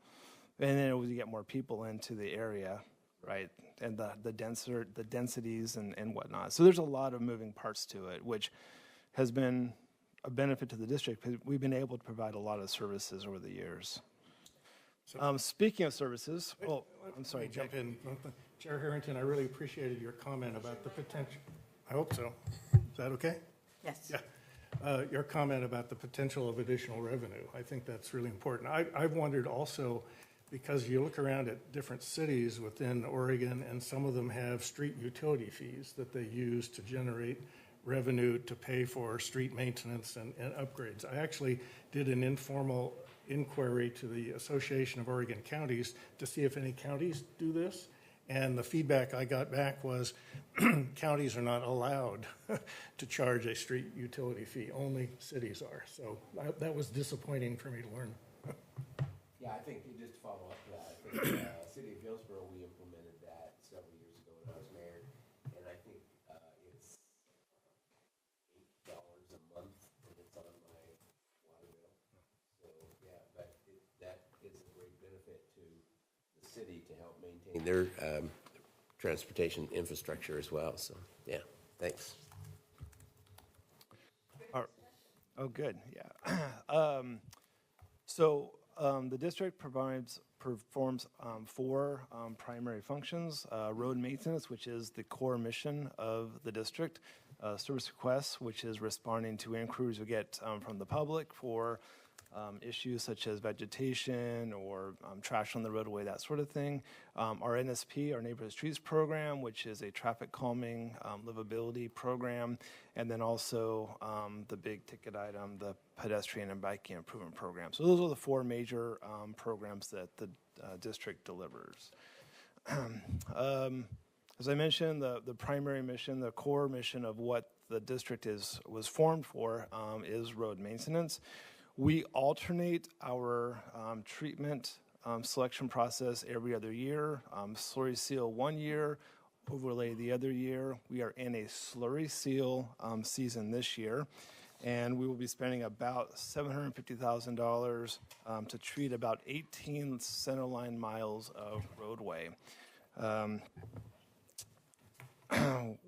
and then as you get more people into the area, right, and the densities and whatnot. So there's a lot of moving parts to it, which has been a benefit to the district because we've been able to provide a lot of services over the years. Speaking of services, I'm sorry. Let me jump in. Chair Harrington, I really appreciated your comment about the potential. I hope so. Is that okay? Yes. Yeah. Your comment about the potential of additional revenue. I think that's really important. I've wondered also, because you look around at different cities within Oregon, and some of them have street utility fees that they use to generate revenue to pay for street maintenance and upgrades. I actually did an informal inquiry to the Association of Oregon Counties to see if any counties do this. And the feedback I got back was counties are not allowed to charge a street utility fee. Only cities are. So that was disappointing for me to learn. Yeah, I think, just to follow up to that, I think City of Hillsborough, we implemented that several years ago when I was mayor, and I think it's $8 a month, and it's on my water bill. city to help maintain their transportation infrastructure as well. So, yeah, thanks. Oh, good, yeah. The district performs 4 primary functions. Road maintenance, which is the core mission of the district. Service requests, which is responding to inquiries we get from the public for issues such as vegetation or trash on the roadway, that sort of thing. Our NSP, our Neighborhood Streets program, which is a traffic calming livability program, and then also the big ticket item, the pedestrian and biking improvement program. So those are the 4 major programs that the district delivers. As I mentioned, the primary mission, the core mission of what the district was formed for is road maintenance. We alternate our treatment selection process every other year. Slurry seal 1 year, overlay the other year. We are in a slurry seal season this year, and we will be spending about $750,000 to treat about 18 centerline miles of roadway.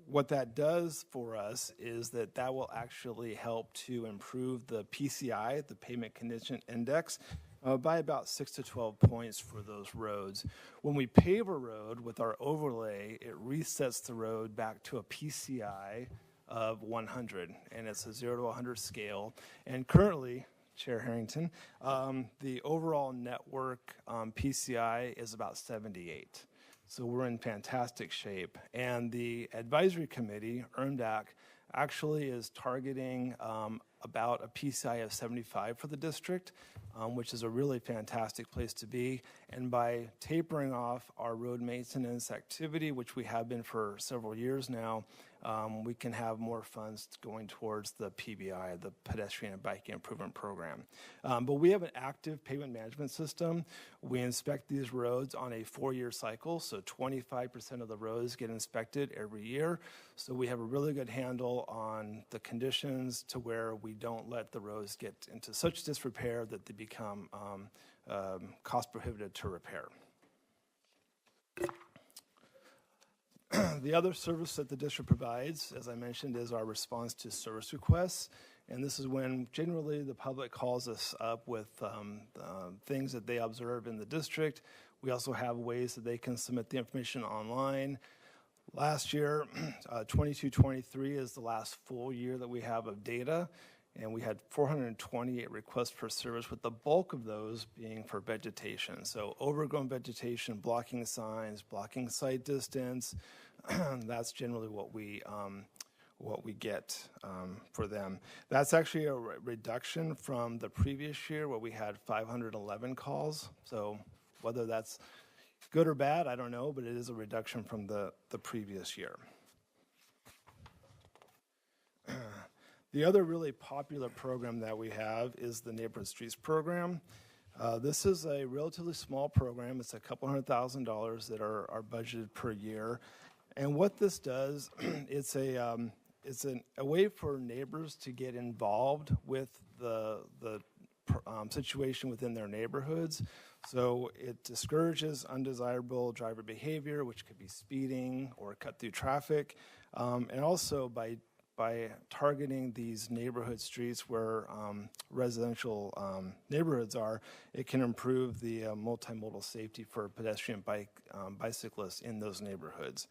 What that does for us is that will actually help to improve the PCI, the pavement condition index, by about 6 to 12 points for those roads. When we pave a road with our overlay, it resets the road back to a PCI of 100, and it's a 0 to 100 scale. And currently, Chair Harrington, the overall network PCI is about 78. So we're in fantastic shape. And the advisory committee, URMD, actually is targeting about a PCI of 75 for the district, which is a really fantastic place to be. And by tapering off our road maintenance activity, which we have been for several years now, we can have more funds going towards the PBI, the Pedestrian and Biking Improvement Program. But we have an active pavement management system. We inspect these roads on a 4-year cycle, so 25% of the roads get inspected every year. So we have a really good handle on the conditions to where we don't let the roads get into such disrepair that they become cost prohibitive to repair. The other service that the district provides, as I mentioned, is our response to service requests. And this is when generally the public calls us up with things that they observe in the district. We also have ways that they can submit the information online. Last year, 22-23 is the last full year that we have of data. And we had 428 requests for service, with the bulk of those being for vegetation. So overgrown vegetation, blocking signs, blocking sight distance. That's generally what we get for them. That's actually a reduction from the previous year where we had 511 calls. So whether that's good or bad, I don't know, but it is a reduction from the previous year. The other really popular program that we have is the Neighborhood Streets program. This is a relatively small program. It's a couple $100,000 that are budgeted per year. And what this does, it's a way for neighbors to get involved with the situation within their neighborhoods. So it discourages undesirable driver behavior, which could be speeding or cut through traffic. And also by targeting these neighborhood streets where residential neighborhoods are, it can improve the multimodal safety for pedestrian bicyclists in those neighborhoods.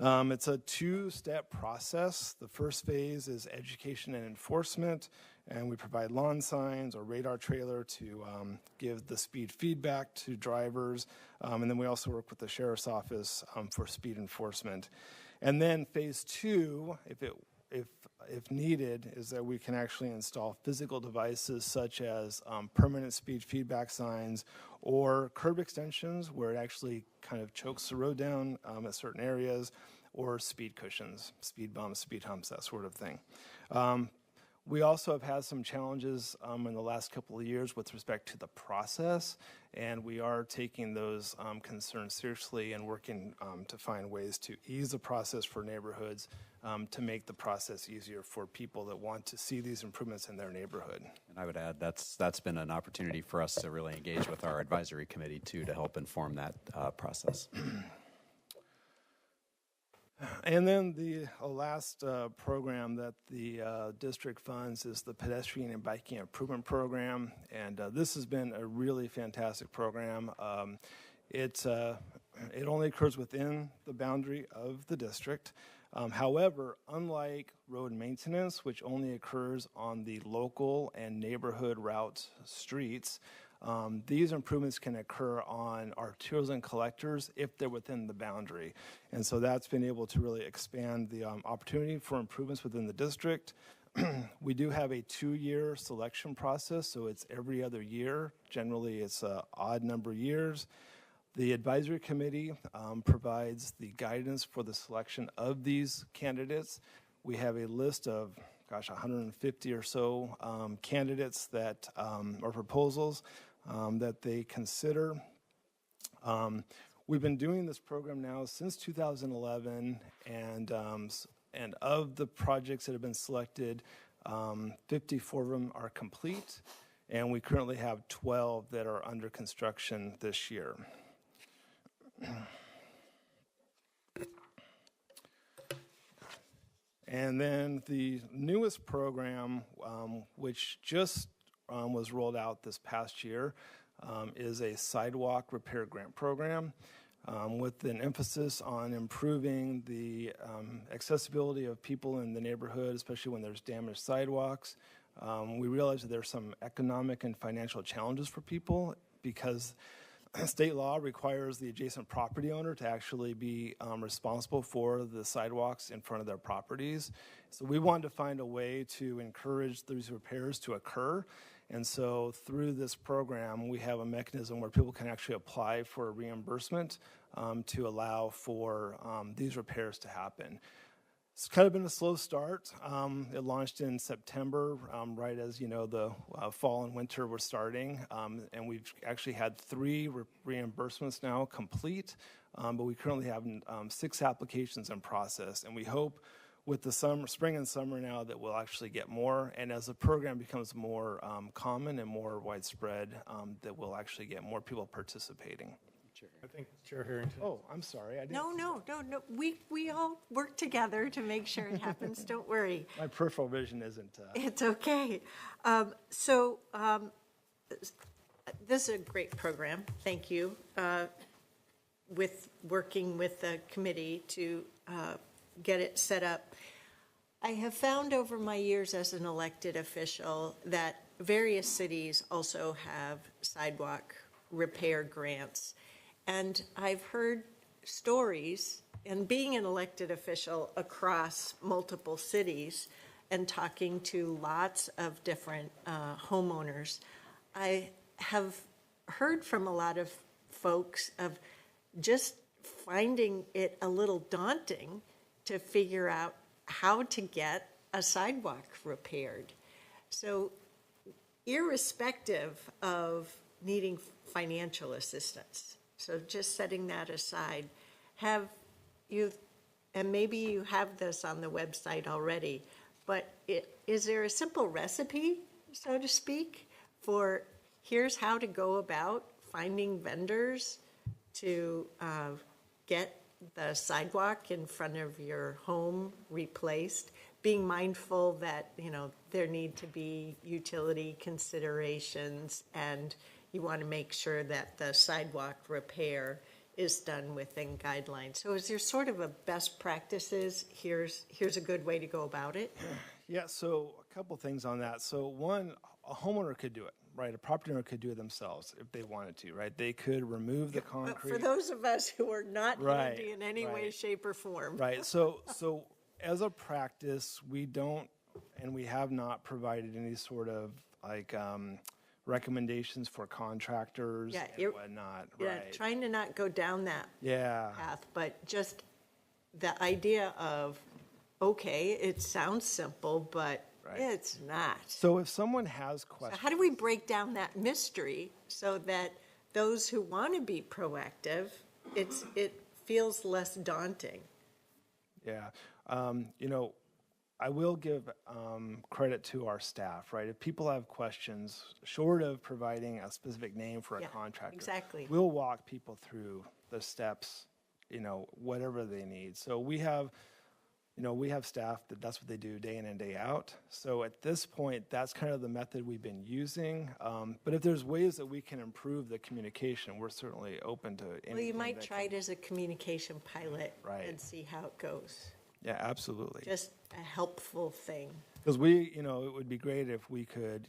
It's a 2-step process. The first phase is education and enforcement, and we provide lawn signs or radar trailer to give the speed feedback to drivers. And then we also work with the sheriff's office for speed enforcement. And then phase 2, if needed, is that we can actually install physical devices such as permanent speed feedback signs or curb extensions where it actually kind of chokes the road down at certain areas, or speed cushions, speed bumps, speed humps, that sort of thing. We also have had some challenges in the last couple of years with respect to the process, and we are taking those concerns seriously and working to find ways to ease the process for neighborhoods to make the process easier for people that want to see these improvements in their neighborhood. And I would add that's been an opportunity for us to really engage with our advisory committee too to help inform that process. And then the last program that the district funds is the Pedestrian and Biking Improvement Program, and this has been a really fantastic program. It only occurs within the boundary of the district. However, unlike road maintenance, which only occurs on the local and neighborhood route streets, these improvements can occur on arterials and collectors if they're within the boundary. And so that's been able to really expand the opportunity for improvements within the district. We do have a 2-year selection process, so it's every other year. Generally, it's an odd number of years. The advisory committee provides the guidance for the selection of these candidates. We have a list of 150 or so candidates that or proposals that they consider. We've been doing this program now since 2011, and of the projects that have been selected, 54 of them are complete, and we currently have 12 that are under construction this year. And then the newest program, which just was rolled out this past year, is a sidewalk repair grant program with an emphasis on improving the accessibility of people in the neighborhood, especially when there's damaged sidewalks. We realize that there's some economic and financial challenges for people because state law requires the adjacent property owner to actually be responsible for the sidewalks in front of their properties. So we wanted to find a way to encourage these repairs to occur. And so through this program, we have a mechanism where people can actually apply for a reimbursement to allow for these repairs to happen. It's kind of been a slow start. It launched in September, right as the fall and winter were starting, and we've actually had 3 reimbursements now complete, but we currently have 6 applications in process, and we hope with the spring and summer now that we'll actually get more, and as the program becomes more common and more widespread, that we'll actually get more people participating. I think Chair Harrington. Oh, I'm sorry. I didn't No. We all work together to make sure it happens. Don't worry. My peripheral vision isn't. It's okay. This is a great program. Thank you. With working with the committee to get it set up. I have found over my years as an elected official that various cities also have sidewalk repair grants. And I've heard stories, and being an elected official across multiple cities and talking to lots of different homeowners, I have heard from a lot of folks of just finding it a little daunting to figure out how to get a sidewalk repaired. So irrespective of needing financial assistance, so just setting that aside, have you, and maybe you have this on the website already, but is there a simple recipe, so to speak, for here's how to go about finding vendors to get the sidewalk in front of your home replaced, being mindful that, there need to be utility considerations and you want to make sure that the sidewalk repair is done within guidelines. So is there sort of a best practices, here's a good way to go about it? Yeah, so a couple things on that. So one, a homeowner could do it, right? A property owner could do it themselves if they wanted to, right? They could remove the concrete. But for those of us who are not handy in any way, shape, or form. Right, so as a practice, we don't, and we have not provided any sort of recommendations for contractors and whatnot. Yeah, right. Trying to not go down that path, but just the idea of, okay, it sounds simple, but right? It's not. So if someone has So questions. how do we break down that mystery so that those who want to be proactive, it feels less daunting? Yeah, I will give credit to our staff, right? If people have questions, short of providing a specific name for a Yeah, contractor, exactly. we'll walk people through the steps, whatever they need. So we have staff that's what they do day in and day out. So at this point, that's kind of the method we've been using. But if there's ways that we can improve the communication, we're certainly open to anything. Well, you might that try it as a communication pilot and see how it goes. Yeah, absolutely. Just a helpful thing. Because it would be great if we could,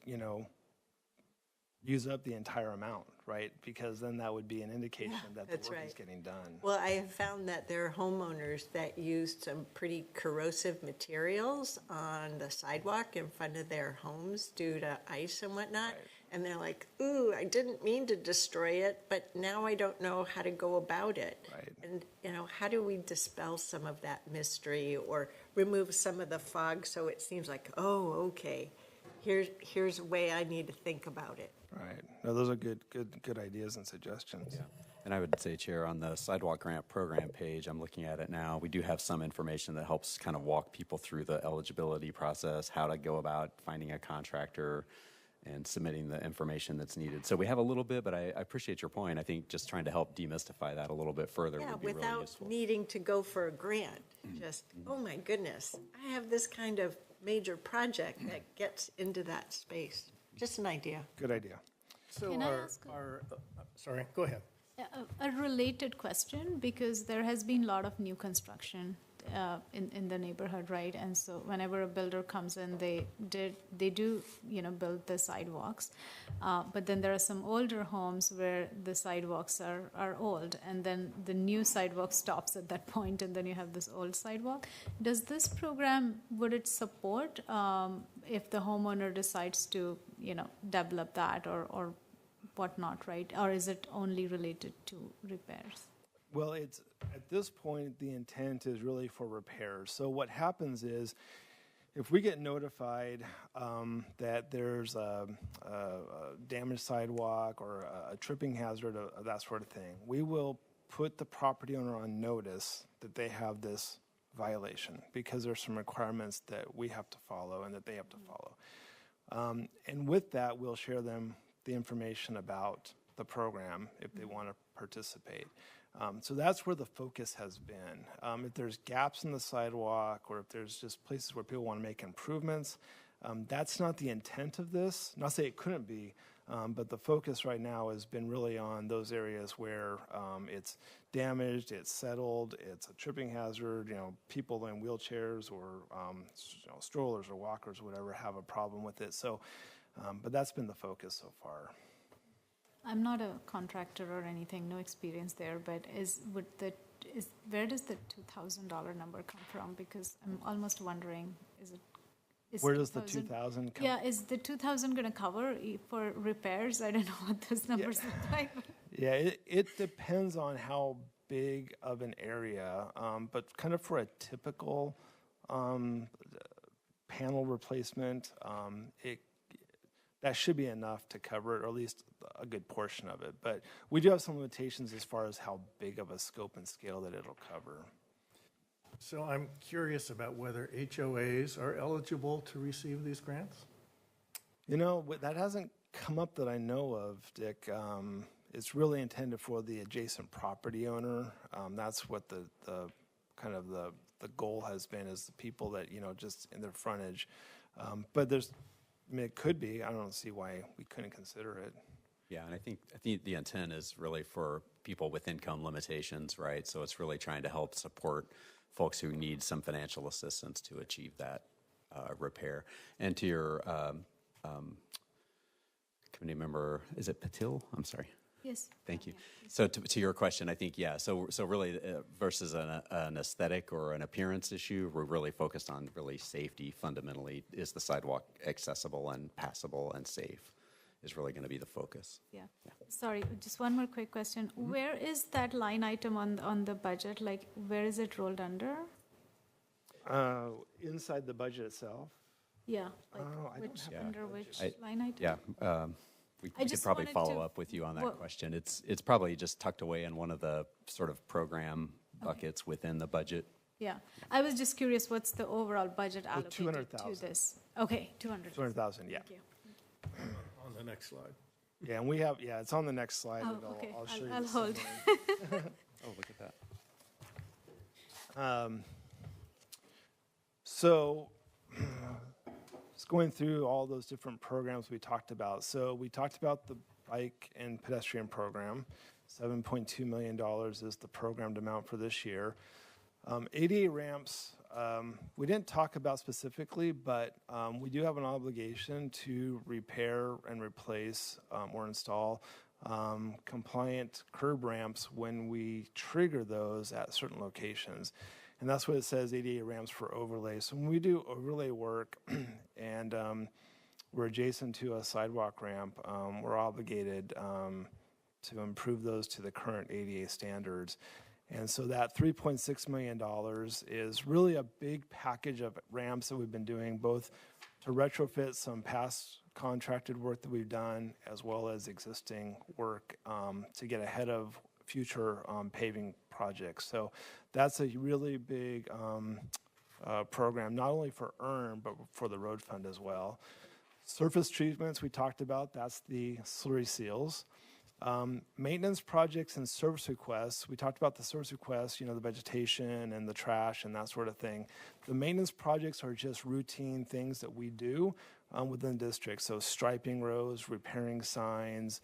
use up the entire amount, right? Because then that would be an indication that the that's work right. is getting done. Well, I have found that there are homeowners that used some pretty corrosive materials on the sidewalk in front of their homes due to ice and whatnot. Right. And they're like, ooh, I didn't mean to destroy it, but now I don't know how to go about it. Right. And, how do we dispel some of that mystery or remove some of the fog so it seems like, oh, okay, here's a way I need to think about it. Right. No, those are good ideas and suggestions. Yeah. And I would say, Chair, on the Sidewalk Grant Program page, I'm looking at it now, we do have some information that helps kind of walk people through the eligibility process, how to go about finding a contractor and submitting the information that's needed. So we have a little bit, but I appreciate your point. I think just trying to help demystify that a little bit further Yeah, would be really without useful. needing to go for a grant. Just, oh my goodness, I have this kind of major project that gets into that space. Just an idea. Good idea. So Can I ask sorry, go ahead. a related question, because there has been a lot of new construction in the neighborhood, right? And so whenever a builder comes in, they do build the sidewalks, but then there are some older homes where the sidewalks are old, and then the new sidewalk stops at that point, and then you have this old sidewalk. Does this program, would it support if the homeowner decides to develop that or whatnot, right? Or is it only related to repairs? Well, it's at this point, the intent is really for repairs. So what happens is, if we get notified that there's a damaged sidewalk or a tripping hazard, that sort of thing, we will put the property owner on notice that they have this violation because there's some requirements that we have to follow and that they have to follow. And with that, we'll share them the information about the program if they want to participate. So that's where the focus has been. If there's gaps in the sidewalk or if there's just places where people want to make improvements, that's not the intent of this. Not to say it couldn't be, but the focus right now has been really on those areas where it's damaged, it's settled, it's a tripping hazard, people in wheelchairs or strollers or walkers or whatever have a problem with it. So, but that's been the focus so far. I'm not a contractor or anything, no experience there, but where does the $2,000 number come from? Because I'm almost wondering, is where does the 2,000 come? Yeah, is the 2,000 going to cover for repairs? I don't know what those numbers look like. Yeah, it depends on how big of an area, but kind of for a typical panel replacement, that should be enough to cover it, or at least a good portion of it. But we do have some limitations as far as how big of a scope and scale that it'll cover. So I'm curious about whether HOAs are eligible to receive these grants? That hasn't come up that I know of, Dick. It's really intended for the adjacent property owner. That's what the kind of the goal has been, is the people that, just in their frontage. But it could be. I don't see why we couldn't consider it. Yeah, and I think the intent is really for people with income limitations, right? So it's really trying to help support folks who need some financial assistance to achieve that repair. And to your committee member, is it Patil? I'm sorry. Yes. Thank you. So to your question, I think, yeah, so really versus an aesthetic or an appearance issue, we're really focused on really safety fundamentally. Is the sidewalk accessible and passable and safe is really going to be the focus. Yeah. Sorry, just one more quick question. Mm-hmm. Where is that line item on the budget? Like, where is it rolled under? Inside the budget itself. Yeah, like I don't which, have under which I- line item? Yeah, we I could just probably wanted follow to- up with you on that what- question. It's probably just tucked away in one of the sort of program buckets within the budget. Yeah, I was just curious, what's the overall budget allocated to 200,000. this? Okay, 200. 200,000, yeah. Thank you. On the next slide. Yeah, and we have, yeah, it's on the next slide. Oh, and okay, I'll show you I'll the hold. summary. Oh, look at that. So, just going through all those different programs we talked about. So we talked about the bike and pedestrian program. $7.2 million is the programmed amount for this year. ADA ramps, we didn't talk about specifically, but we do have an obligation to repair and replace or install compliant curb ramps when we trigger those at certain locations. And that's what it says, ADA ramps for overlay. So when we do overlay work and we're adjacent to a sidewalk ramp, we're obligated to improve those to the current ADA standards. And so that $3.6 million is really a big package of ramps that we've been doing, both to retrofit some past contracted work that we've done, as well as existing work to get ahead of future paving projects. So that's a really big program, not only for EARN, but for the road fund as well. Surface treatments we talked about, that's the slurry seals. Maintenance projects and service requests, we talked about the service requests, the vegetation and the trash and that sort of thing. The maintenance projects are just routine things that we do within the district. So striping roads, repairing signs,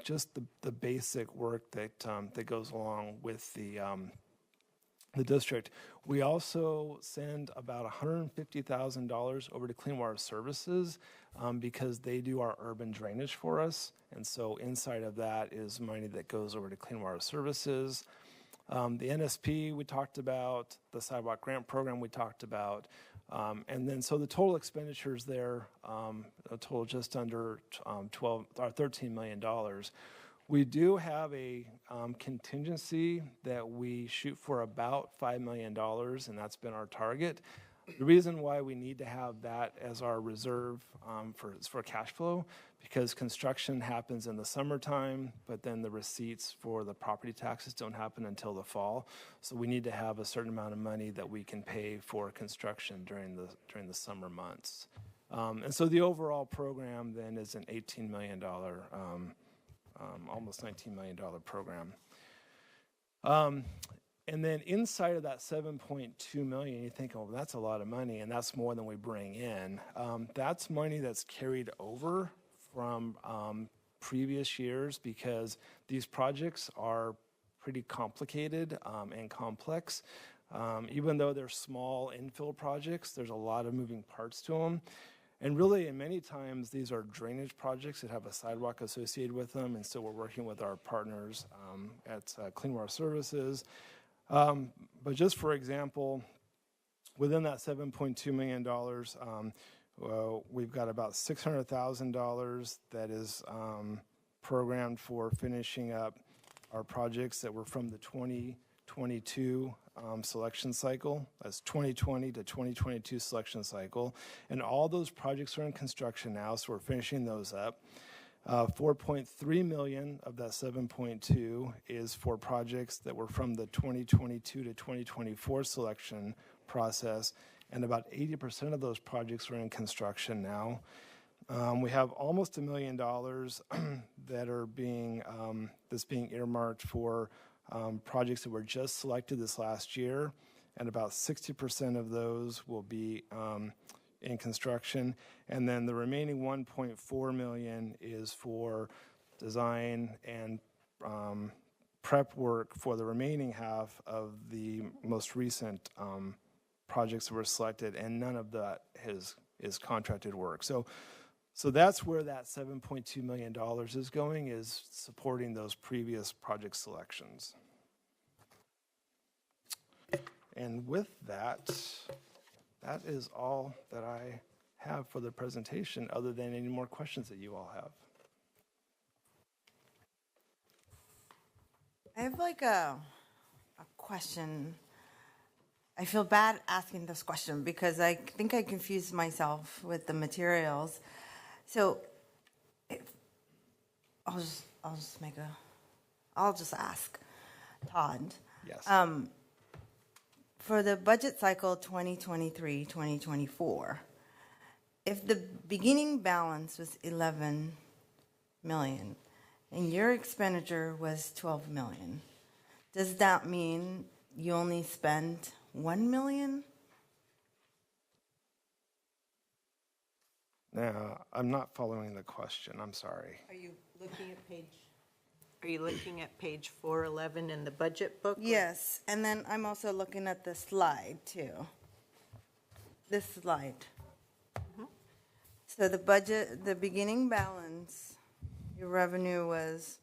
just the basic work that goes along with the district. We also send about $150,000 over to Clean Water Services because they do our urban drainage for us. And so inside of that is money that goes over to Clean Water Services. The NSP we talked about, the sidewalk grant program we talked about. And then so the total expenditures there, a total just under $13 million. We do have a contingency that we shoot for about $5 million, and that's been our target. The reason why we need to have that as our reserve for cash flow, because construction happens in the summertime, but then the receipts for the property taxes don't happen until the fall. So we need to have a certain amount of money that we can pay for construction during the summer months. And so the overall program then is an $18 million, almost $19 million program. And then inside of that 7.2 million, you think, oh, that's a lot of money, and that's more than we bring in. That's money that's carried over from previous years because these projects are pretty complicated and complex. Even though they're small infill projects, there's a lot of moving parts to them. And really, and many times, these are drainage projects that have a sidewalk associated with them, and so we're working with our partners at Clean Water Services. But just for example, within that $7.2 million, we've got about $600,000 that is programmed for finishing up our projects that were from the 2022 selection cycle. That's 2020 to 2022 selection cycle. And all those projects are in construction now, so we're finishing those up. 4.3 million of that 7.2 is for projects that were from the 2022 to 2024 selection process, and about 80% of those projects are in construction now. We have almost $1 million that are that's being earmarked for projects that were just selected this last year, and about 60% of those will be in construction, and then the remaining 1.4 million is for design and prep work for the remaining half of the most recent projects that were selected, and none of that is contracted work. So that's where that $7.2 million is going, is supporting those previous project selections. And with that, that is all that I have for the presentation, other than any more questions that you all have. I have like a question. I feel bad asking this question because I think I confused myself with the materials. So I'll just ask Todd. Yes. For the budget cycle 2023, 2024, if the beginning balance was 11 million and your expenditure was 12 million, does that mean you only spent 1 million? No, I'm not following the question. I'm sorry. Are you looking at page 411 in the budget book? Yes, and then I'm also looking at the slide too. This slide. So the budget, the beginning balance, your revenue was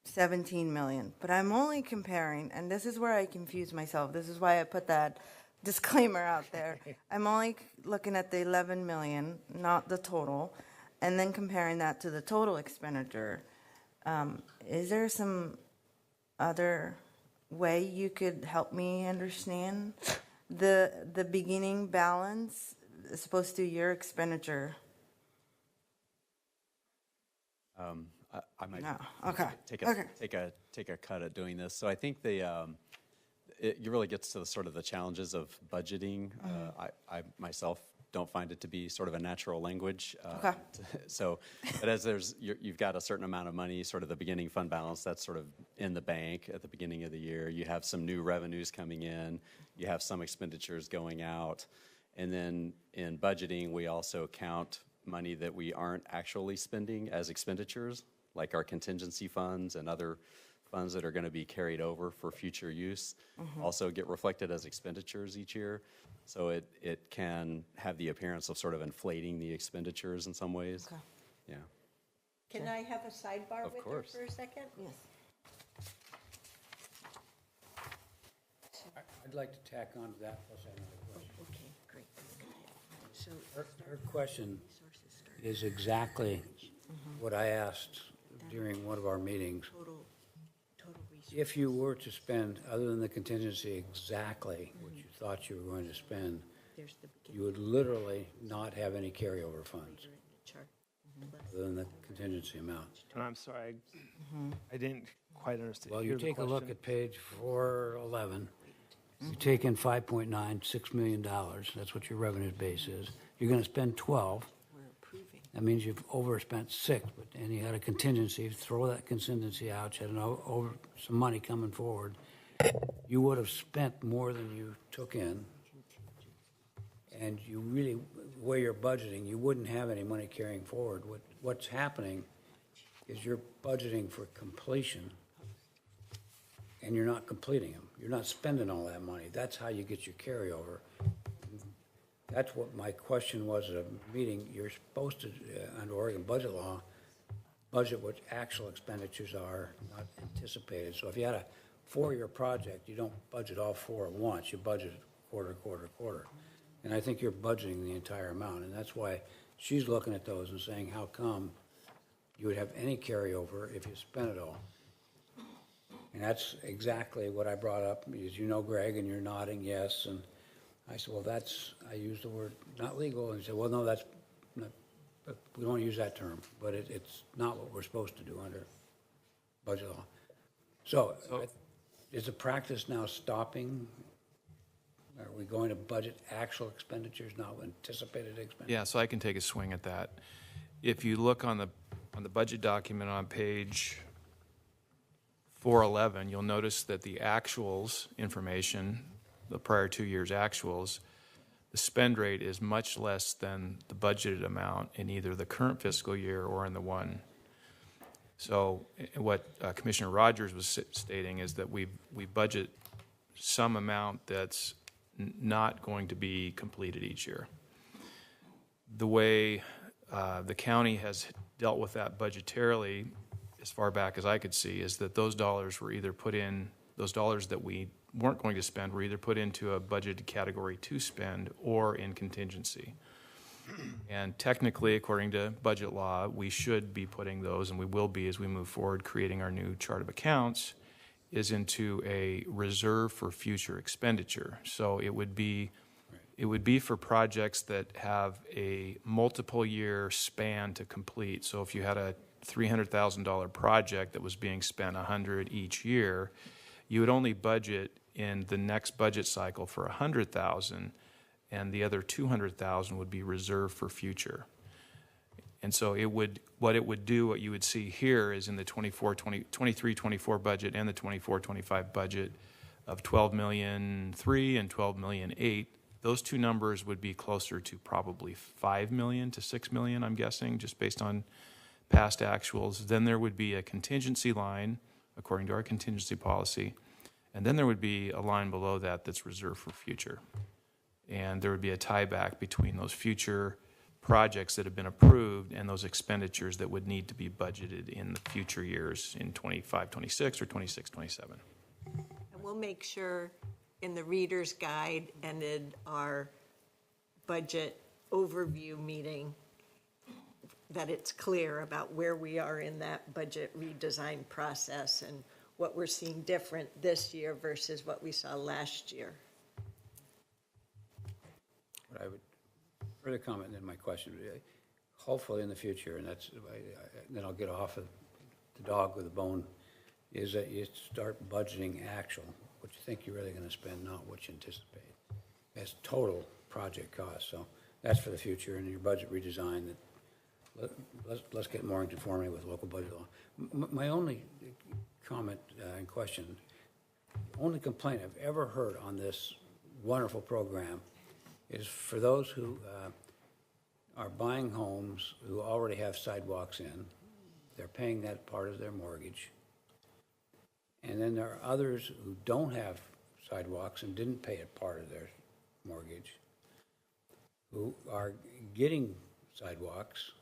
17 million, but I'm only comparing, and this is where I confuse myself. This is why I put that disclaimer out there. I'm only looking at the 11 million, not the total, and then comparing that to the total expenditure. Is there some other way you could help me understand the beginning balance as opposed to your expenditure? I might No. Okay. take a cut at doing this. So I think it really gets to the sort of the challenges of budgeting. I myself don't find it to be sort of a natural language. Okay. So, but as you've got a certain amount of money, sort of the beginning fund balance that's sort of in the bank at the beginning of the year. You have some new revenues coming in. You have some expenditures going out. And then in budgeting, we also count money that we aren't actually spending as expenditures, like our contingency funds and other funds that are going to be carried over for future use, also get reflected as expenditures each year. So it can have the appearance of sort of inflating the expenditures in some ways. Okay. Yeah. Can I have a sidebar Of with her course. for a second? Yes. I'd like to tack on to that, plus I have another question. Okay, great. So Her question is exactly what I asked during one of our meetings. total resources. If you were to spend, other than the contingency, exactly what you thought you were going to spend, There's the you would literally not have any carryover funds, chart. other than the contingency amount. And I'm sorry, I didn't quite understand. Well, you hear the take a look question. at page 411. You take in $5.96 million. That's what your revenue base is. You're going to spend 12. We're approving. That means you've overspent 6, and you had a contingency. Throw that contingency out. You had some money coming forward. You would have spent more than you took in. And you really, the way you're budgeting, you wouldn't have any money carrying forward. What's happening is you're budgeting for completion, and you're not completing them. You're not spending all that money. That's how you get your carryover. That's what my question was at a meeting. You're supposed to, under Oregon budget law, budget what actual expenditures are, not anticipated. So if you had a 4-year project, you don't budget all 4 at once. You budget quarter. And I think you're budgeting the entire amount. And that's why she's looking at those and saying, how come you would have any carryover if you spent it all? And that's exactly what I brought up. As you know, Greg, and you're nodding yes. And I said, well, I used the word not legal. And he said, well, no, that's not, but we don't use that term. But it's not what we're supposed to do under budget law. So is the practice now stopping? Are we going to budget actual expenditures, not anticipated expenditures? Yeah, so I can take a swing at that. If you look on the budget document on page 411, you'll notice that the actuals information, the prior 2 years' actuals, the spend rate is much less than the budgeted amount in either the current fiscal year or in the one. So what Commissioner Rogers was stating is that we budget some amount that's not going to be completed each year. The way the county has dealt with that budgetarily, as far back as I could see, is that those dollars were either put in, those dollars that we weren't going to spend were either put into a budgeted category to spend or in contingency. And technically, according to budget law, we should be putting those, and we will be as we move forward, creating our new chart of accounts, is into a reserve for future expenditure. So it would be for projects that have a multiple year span to complete. So if you had a $300,000 project that was being spent $100 each year, you would only budget in the next budget cycle for $100,000, and the other $200,000 would be reserved for future. And so what you would see here is in the 23-24 budget and the 24-25 budget of $12.3 million and $12.8 million, those two numbers would be closer to probably $5 million to $6 million, I'm guessing, just based on past actuals. Then there would be a contingency line, according to our contingency policy, and then there would be a line below that that's reserved for future. And there would be a tieback between those future projects that have been approved and those expenditures that would need to be budgeted in the future years in 25-26 or 26-27. And we'll make sure in the reader's guide and in our budget overview meeting that it's clear about where we are in that budget redesign process and what we're seeing different this year versus what we saw last year. What I would further comment, and then my question would be, hopefully in the future, and that's, then I'll get off of the dog with a bone, is that you start budgeting actual, what you think you're really going to spend, not what you anticipate, as total project cost. So that's for the future and your budget redesign. Let's get more in conformity with local budget law. My only comment and question, only complaint I've ever heard on this wonderful program is for those who are buying homes who already have sidewalks in. They're paying that part of their mortgage. And then there are others who don't have sidewalks and didn't pay it part of their mortgage, who are getting sidewalks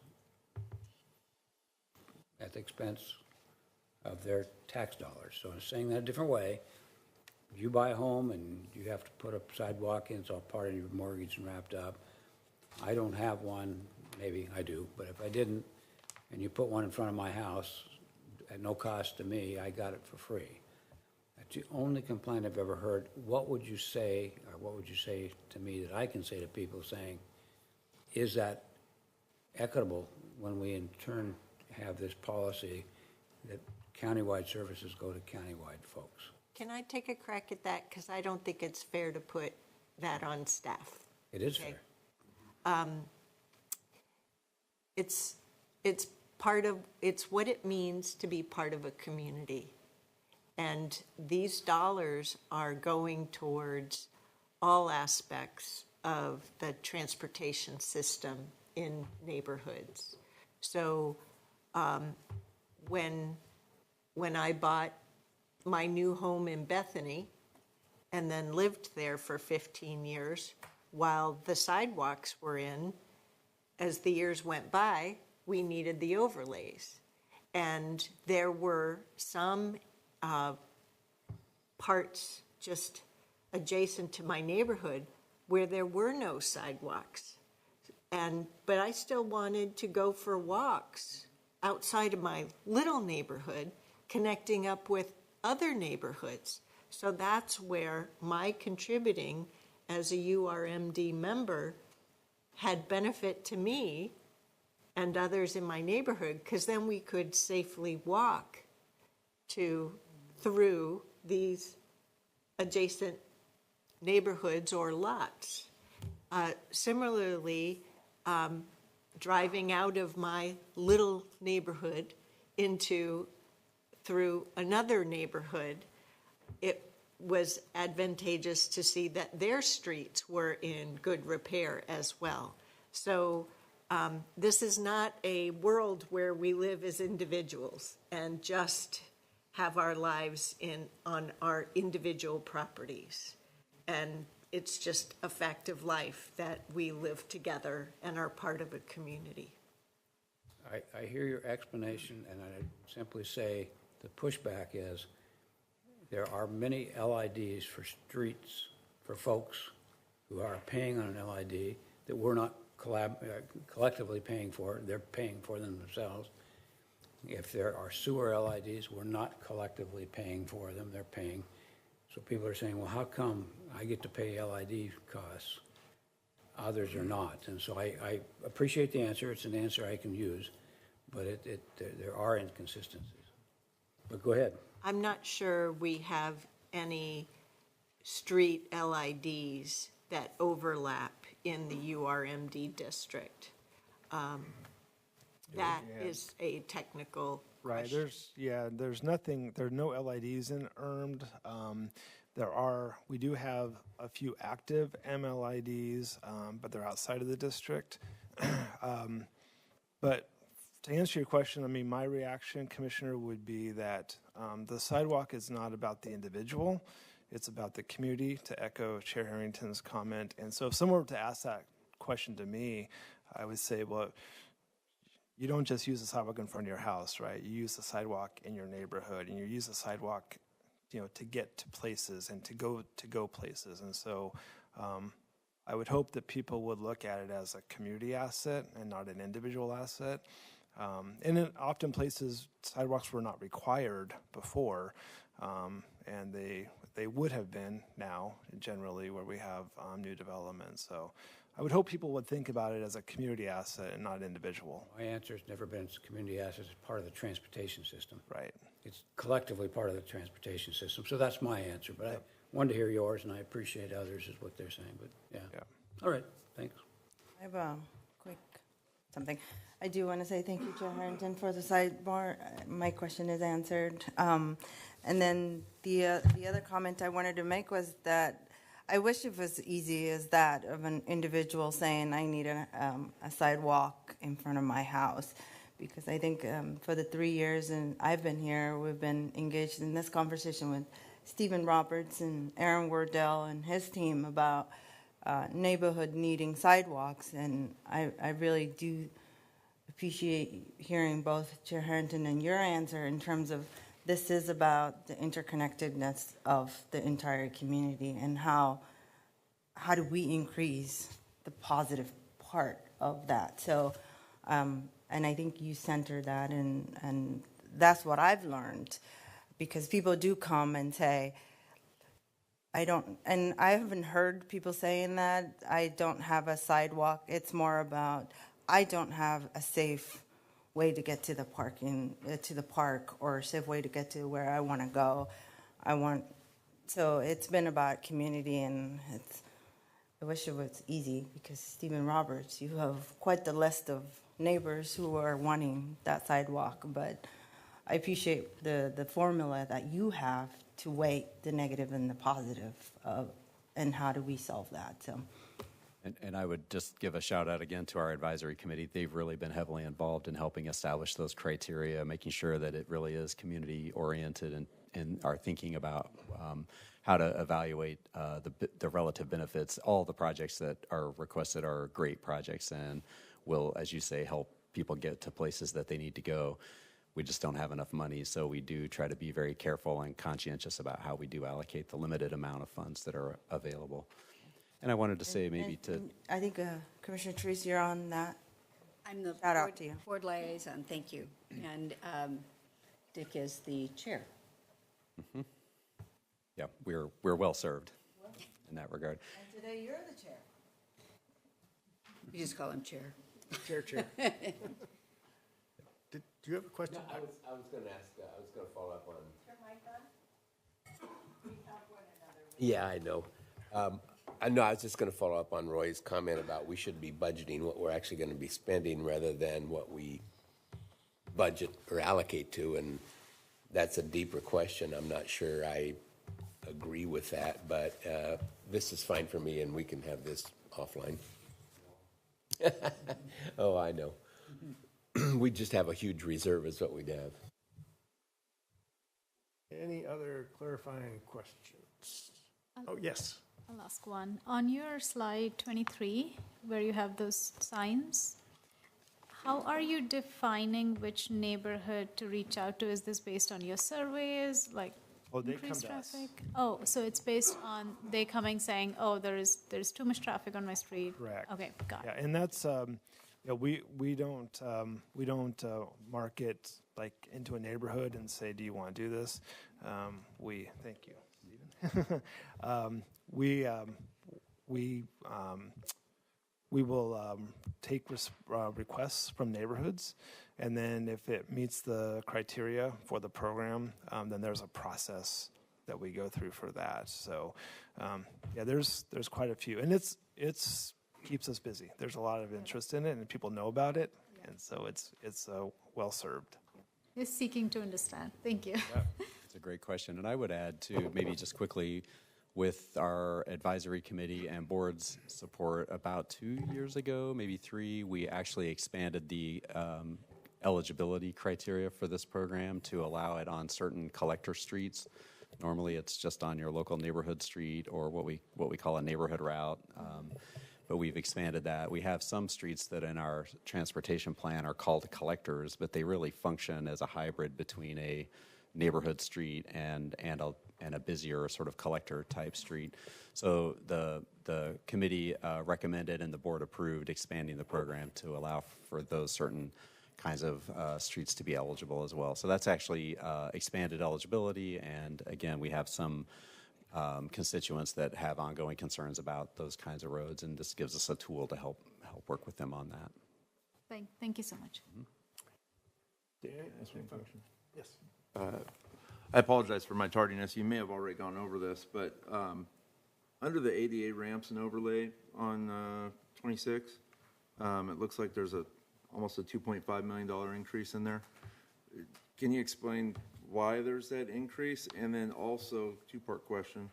at the expense of their tax dollars. So I'm saying that a different way. You buy a home and you have to put a sidewalk in, it's all part of your mortgage and wrapped up. I don't have one, maybe I do, but if I didn't, and you put one in front of my house at no cost to me, I got it for free. That's the only complaint I've ever heard. What would you say, or what would you say to me that I can say to people saying, is that equitable when we in turn have this policy that countywide services go to countywide folks? Can I take a crack at that? Because I don't think it's fair to put that on staff. It is fair. It's what it means to be part of a community. And these dollars are going towards all aspects of the transportation system in neighborhoods. So when I bought my new home in Bethany and then lived there for 15 years while the sidewalks were in, as the years went by, we needed the overlays. And there were some parts just adjacent to my neighborhood where there were no sidewalks. But I still wanted to go for walks outside of my little neighborhood, connecting up with other neighborhoods. So that's where my contributing as a URMD member had benefit to me and others in my neighborhood, because then we could safely walk through these adjacent neighborhoods or lots. Similarly, driving out of my little neighborhood through another neighborhood, it was advantageous to see that their streets were in good repair as well. So this is not a world where we live as individuals and just have our lives on our individual properties. And it's just a fact of life that we live together and are part of a community. I hear your explanation, and I simply say the pushback is there are many LIDs for streets for folks who are paying on an LID that we're not collectively paying for. They're paying for them themselves. If there are sewer LIDs, we're not collectively paying for them, they're paying. So people are saying, well, how come I get to pay LID costs? Others are not. And so I appreciate the answer. It's an answer I can use, but there are inconsistencies. But go ahead. I'm not sure we have any street LIDs that overlap in the URMD district. That is a technical Right, question. there's no LIDs in URMD. We do have a few active MLIDs, but they're outside of the district. But to answer your question, I mean, my reaction, Commissioner, would be that the sidewalk is not about the individual. It's about the community, to echo Chair Harrington's comment. And so if someone were to ask that question to me, I would say, well, you don't just use the sidewalk in front of your house, right? You use the sidewalk in your neighborhood, and you use the sidewalk, to get to places and to go places. And so I would hope that people would look at it as a community asset and not an individual asset. And in often places, sidewalks were not required before, and they would have been now, generally, where we have new development. So I would hope people would think about it as a community asset and not individual. My answer has never been it's a community asset, it's part of the transportation system. Right. It's collectively part of the transportation system. So that's my answer, but I wanted to hear yours, and I appreciate others is what they're saying, but yeah. All right, thanks. I have a quick something. I do want to say thank you, Chair Harrington, for the sidebar. My question is answered. And then the other comment I wanted to make was that I wish it was easy as that of an individual saying, I need a sidewalk in front of my house. Because I think for the 3 years and I've been here, we've been engaged in this conversation with Stephen Roberts and Aaron Wardell and his team about neighborhood needing sidewalks. And I really do appreciate hearing both Chair Harrington and your answer in terms of this is about the interconnectedness of the entire community and how do we increase the positive part of that. So, and I think you center that, and that's what I've learned, because people do come and say, I haven't heard people saying that, I don't have a sidewalk. It's more about, I don't have a safe way to get to the park, or a safe way to get to where I want to go. So it's been about community, and I wish it was easy, because Stephen Roberts, you have quite the list of neighbors who are wanting that sidewalk, but I appreciate the formula that you have to weigh the negative and the positive, and how do we solve that, so. And I would just give a shout out again to our advisory committee. They've really been heavily involved in helping establish those criteria, making sure that it really is community oriented, and are thinking about how to evaluate the relative benefits. All the projects that are requested are great projects and will, as you say, help people get to places that they need to go. We just don't have enough money, so we do try to be very careful and conscientious about how we do allocate the limited amount of funds that are available. And I wanted to say I think Commissioner Terese, you're on that. I'm the Shout out to you. board liaison, thank you. And Dick is the chair. Mm-hmm. Yeah, we're well served in that regard. And today you're the chair. You just call him chair. Chair. Do you have a question? No, I was going to ask, I was going to follow up on. Yeah, I know. I was just going to follow up on Roy's comment about we should be budgeting what we're actually going to be spending rather than what we budget or allocate to, and that's a deeper question. I'm not sure I agree with that, but this is fine for me, and we can have this offline. Oh, I know. We just have a huge reserve is what we'd have. Any other clarifying questions? Oh, yes. I'll ask one. On your slide 23, where you have those signs, how are you defining which neighborhood to reach out to? Is this based on your surveys, like They increased come to us. traffic? Oh, so it's based on they coming saying, oh, there's too much traffic on my street. Correct. Okay, got it. Yeah, and that's we don't market like into a neighborhood and say, do you want to do this? Thank you, Stephen. We will take requests from neighborhoods, and then if it meets the criteria for the program, then there's a process that we go through for that. So, yeah, there's quite a few, and it's keeps us busy. There's a lot of interest in it, and people know about it, and so it's well served. Just seeking to understand. Thank you. It's a great question. And I would add, too, maybe just quickly, with our advisory committee and board's support, about 2 years ago, maybe 3, we actually expanded the eligibility criteria for this program to allow it on certain collector streets. Normally, it's just on your local neighborhood street or what we call a neighborhood route. But we've expanded that. We have some streets that in our transportation plan are called collectors, but they really function as a hybrid between a neighborhood street and a busier sort of collector type street. So the committee recommended and the board approved expanding the program to allow for those certain kinds of streets to be eligible as well. So that's actually expanded eligibility, and again, we have some constituents that have ongoing concerns about those kinds of roads, and this gives us a tool to help work with them on that. Thank you so much. Yes. I apologize for my tardiness. You may have already gone over this, but under the ADA ramps and overlay on 26, it looks like there's almost a $2.5 million increase in there. Can you explain why there's that increase? And then also, two-part question,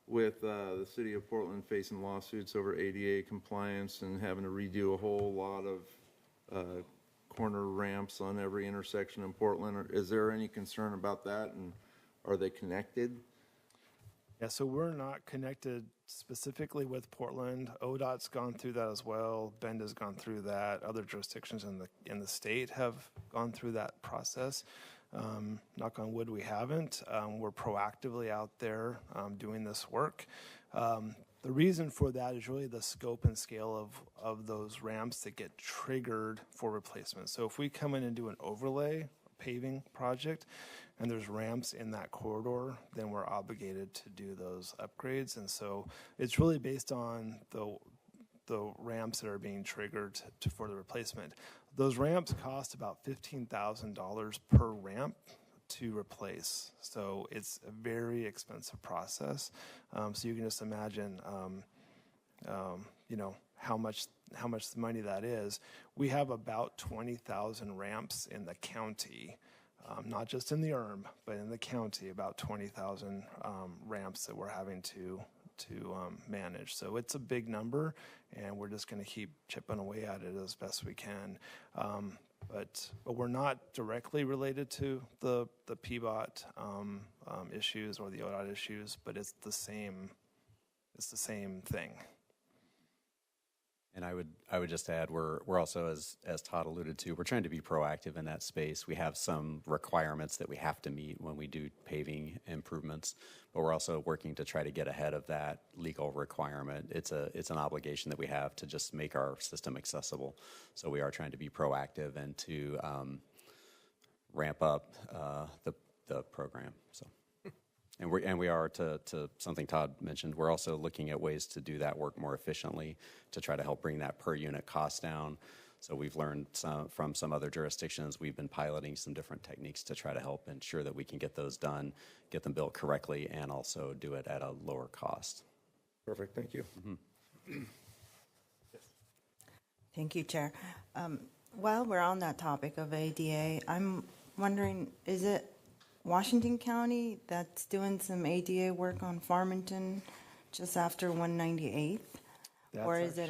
with the city of Portland facing lawsuits over ADA compliance and having to redo a whole lot of corner ramps on every intersection in Portland, is there any concern about that, and are they connected? Yeah, so we're not connected specifically with Portland. ODOT's gone through that as well. Bend has gone through that. Other jurisdictions in the state have gone through that process. Knock on wood, we haven't. We're proactively out there doing this work. The reason for that is really the scope and scale of those ramps that get triggered for replacement. So if we come in and do an overlay paving project and there's ramps in that corridor, then we're obligated to do those upgrades. And so it's really based on the ramps that are being triggered for the replacement. Those ramps cost about $15,000 per ramp to replace. So it's a very expensive process. So you can just imagine, how much money that is. We have about 20,000 ramps in the county, not just in the URM, but in the county, about 20,000 ramps that we're having to manage. So it's a big number, and we're just going to keep chipping away at it as best we can. But we're not directly related to the PBOT issues or the ODOT issues, but it's the same thing. And I would just add, we're also, as Todd alluded to, we're trying to be proactive in that space. We have some requirements that we have to meet when we do paving improvements, but we're also working to try to get ahead of that legal requirement. It's an obligation that we have to just make our system accessible. So we are trying to be proactive and to ramp up the program. So. And we are, to something Todd mentioned, we're also looking at ways to do that work more efficiently to try to help bring that per unit cost down. So we've learned from some other jurisdictions. We've been piloting some different techniques to try to help ensure that we can get those done, get them built correctly, and also do it at a lower cost. Perfect, thank you. Mm-hmm. Thank you, Chair. While we're on that topic of ADA, I'm wondering, is it Washington County that's doing some ADA work on Farmington just after 198th? Or is it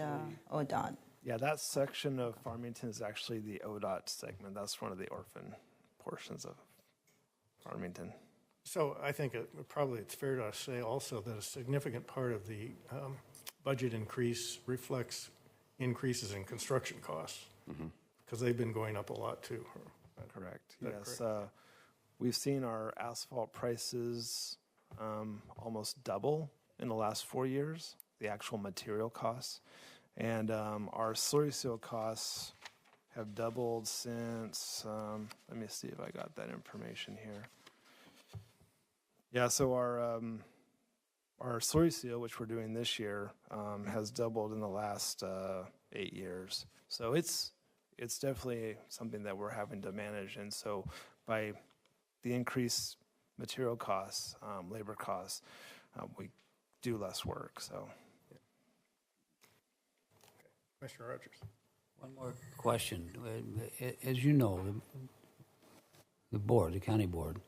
ODOT? Yeah, that section of Farmington is actually the ODOT segment. That's one of the orphan portions of Farmington. So I think it's fair to say also that a significant part of the budget increase reflects increases in construction costs, because they've been going up a lot too. Correct. Yes. We've seen our asphalt prices almost double in the last 4 years, the actual material costs. And our slurry seal costs have doubled since, let me see if I got that information here. Yeah, so our slurry seal, which we're doing this year, has doubled in the last 8 years. So it's definitely something that we're having to manage. And so by the increased material costs, labor costs, we do less work. So, Commissioner Rogers. One more question. As you know, the county board,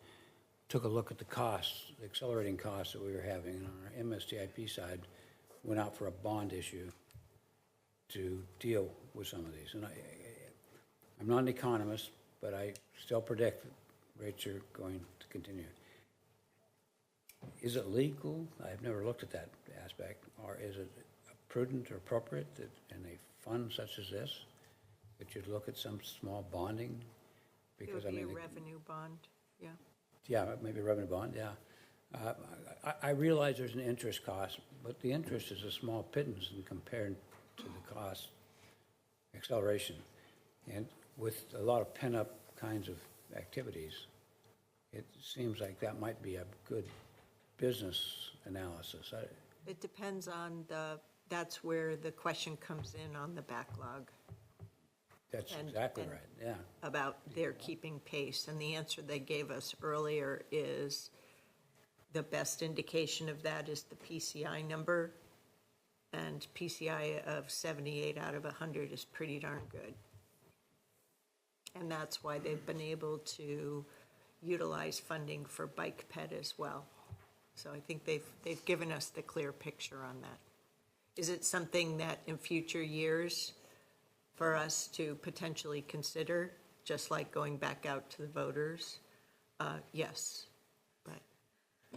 took a look at the costs, the accelerating costs that we were having, and on our MSTIP side, went out for a bond issue to deal with some of these. And I'm not an economist, but I still predict that rates are going to continue. Is it legal? I've never looked at that aspect. Or is it prudent or appropriate that in a fund such as this, that you'd look at some small bonding? Because it would be a revenue bond, yeah. Yeah, maybe a revenue bond, yeah. I realize there's an interest cost, but the interest is a small pittance in compared to the cost acceleration. And with a lot of pent-up kinds of activities, it seems like that might be a good business analysis. It depends on that's where the question comes in on the backlog. That's exactly right, yeah. About their keeping pace. And the answer they gave us earlier is the best indication of that is the PCI number. And PCI of 78 out of 100 is pretty darn good. And that's why they've been able to utilize funding for bike ped as well. So I think they've given us the clear picture on that. Is it something that in future years for us to potentially consider, just like going back out to the voters? Yes. But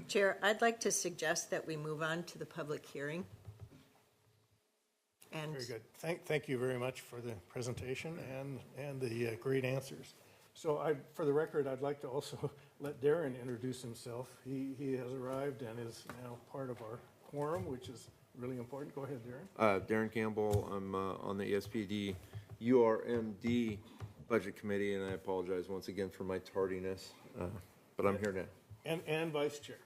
Chair, I'd like to suggest that we move on to the public hearing. And very good. Thank you very much for the presentation and the great answers. So for the record, I'd like to also let Darren introduce himself. He has arrived and is now part of our quorum, which is really important. Go ahead, Darren. Darren Campbell. I'm on the ESPD URMD Budget Committee, and I apologize once again for my tardiness, but I'm here now. And Vice Chair.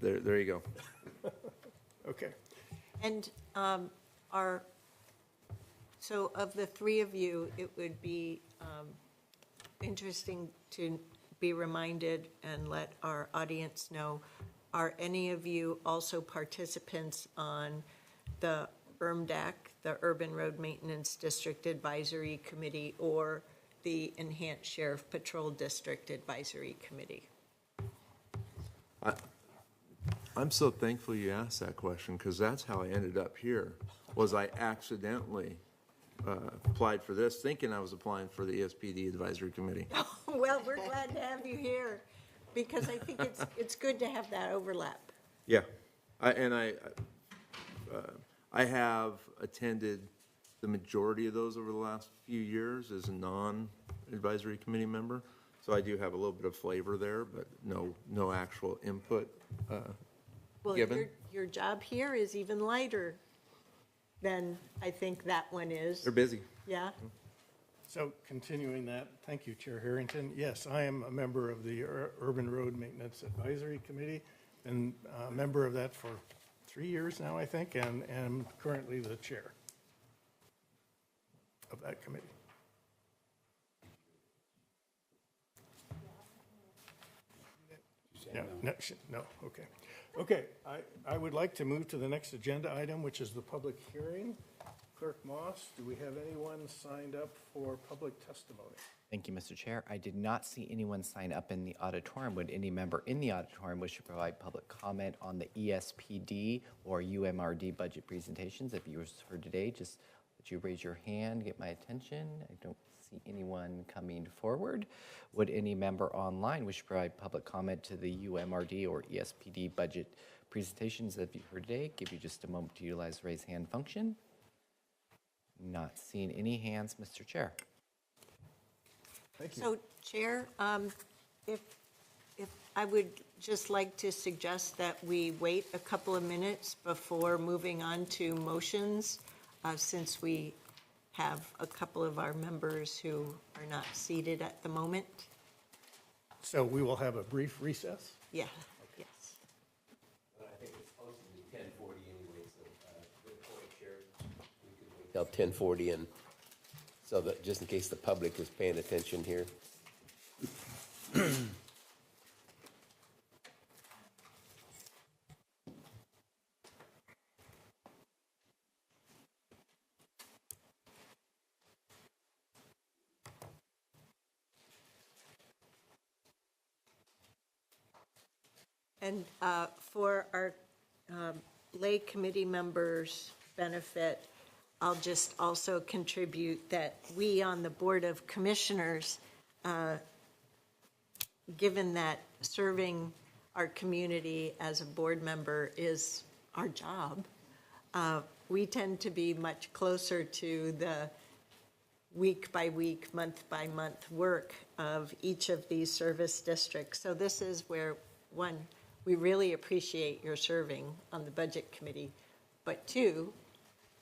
There you go. Okay. And so of the three of you, it would be interesting to be reminded and let our audience know, are any of you also participants on the URMDAC, the Urban Road Maintenance District Advisory Committee, or the Enhanced Sheriff Patrol District Advisory Committee? I'm so thankful you asked that question, because that's how I ended up here, was I accidentally applied for this thinking I was applying for the ESPD Advisory Committee. Well, we're glad to have you here, because I think it's good to have that overlap. Yeah, I have attended the majority of those over the last few years as a non-advisory committee member, so I do have a little bit of flavor there, but no actual input given. Well, your job here is even lighter than I think that one is. They're busy. Yeah. So continuing that, thank you, Chair Harrington. Yes, I am a member of the Urban Road Maintenance Advisory Committee, and a member of that for 3 years now, I think, and am currently the chair of that committee. No, okay. Okay, I would like to move to the next agenda item, which is the public hearing. Clerk Moss, do we have anyone signed up for public testimony? Thank you, Mr. Chair. I did not see anyone sign up in the auditorium. Would any member in the auditorium wish to provide public comment on the ESPD or UMRD budget presentations? If you were heard today, just that you raise your hand, get my attention. I don't see anyone coming forward. Would any member online wish to provide public comment to the UMRD or ESPD budget presentations that you've heard today? Give you just a moment to utilize the raise hand function. Not seeing any hands, Mr. Chair. Thank you. So, Chair, if I would just like to suggest that we wait a couple of minutes before moving on to motions, since we have a couple of our members who are not seated at the moment. So we will have a brief recess. Yeah, yes. I think it's supposed to be 10:40 anyway, so good point, Chair. We could wait till 10:40, and so that just in case the public is paying attention here. And for our lay committee members' benefit, I'll just also contribute that we on the Board of Commissioners, given that serving our community as a board member is our job, we tend to be much closer to the week by week, month by month work of each of these service districts. So this is where, one, we really appreciate your serving on the Budget Committee, but two,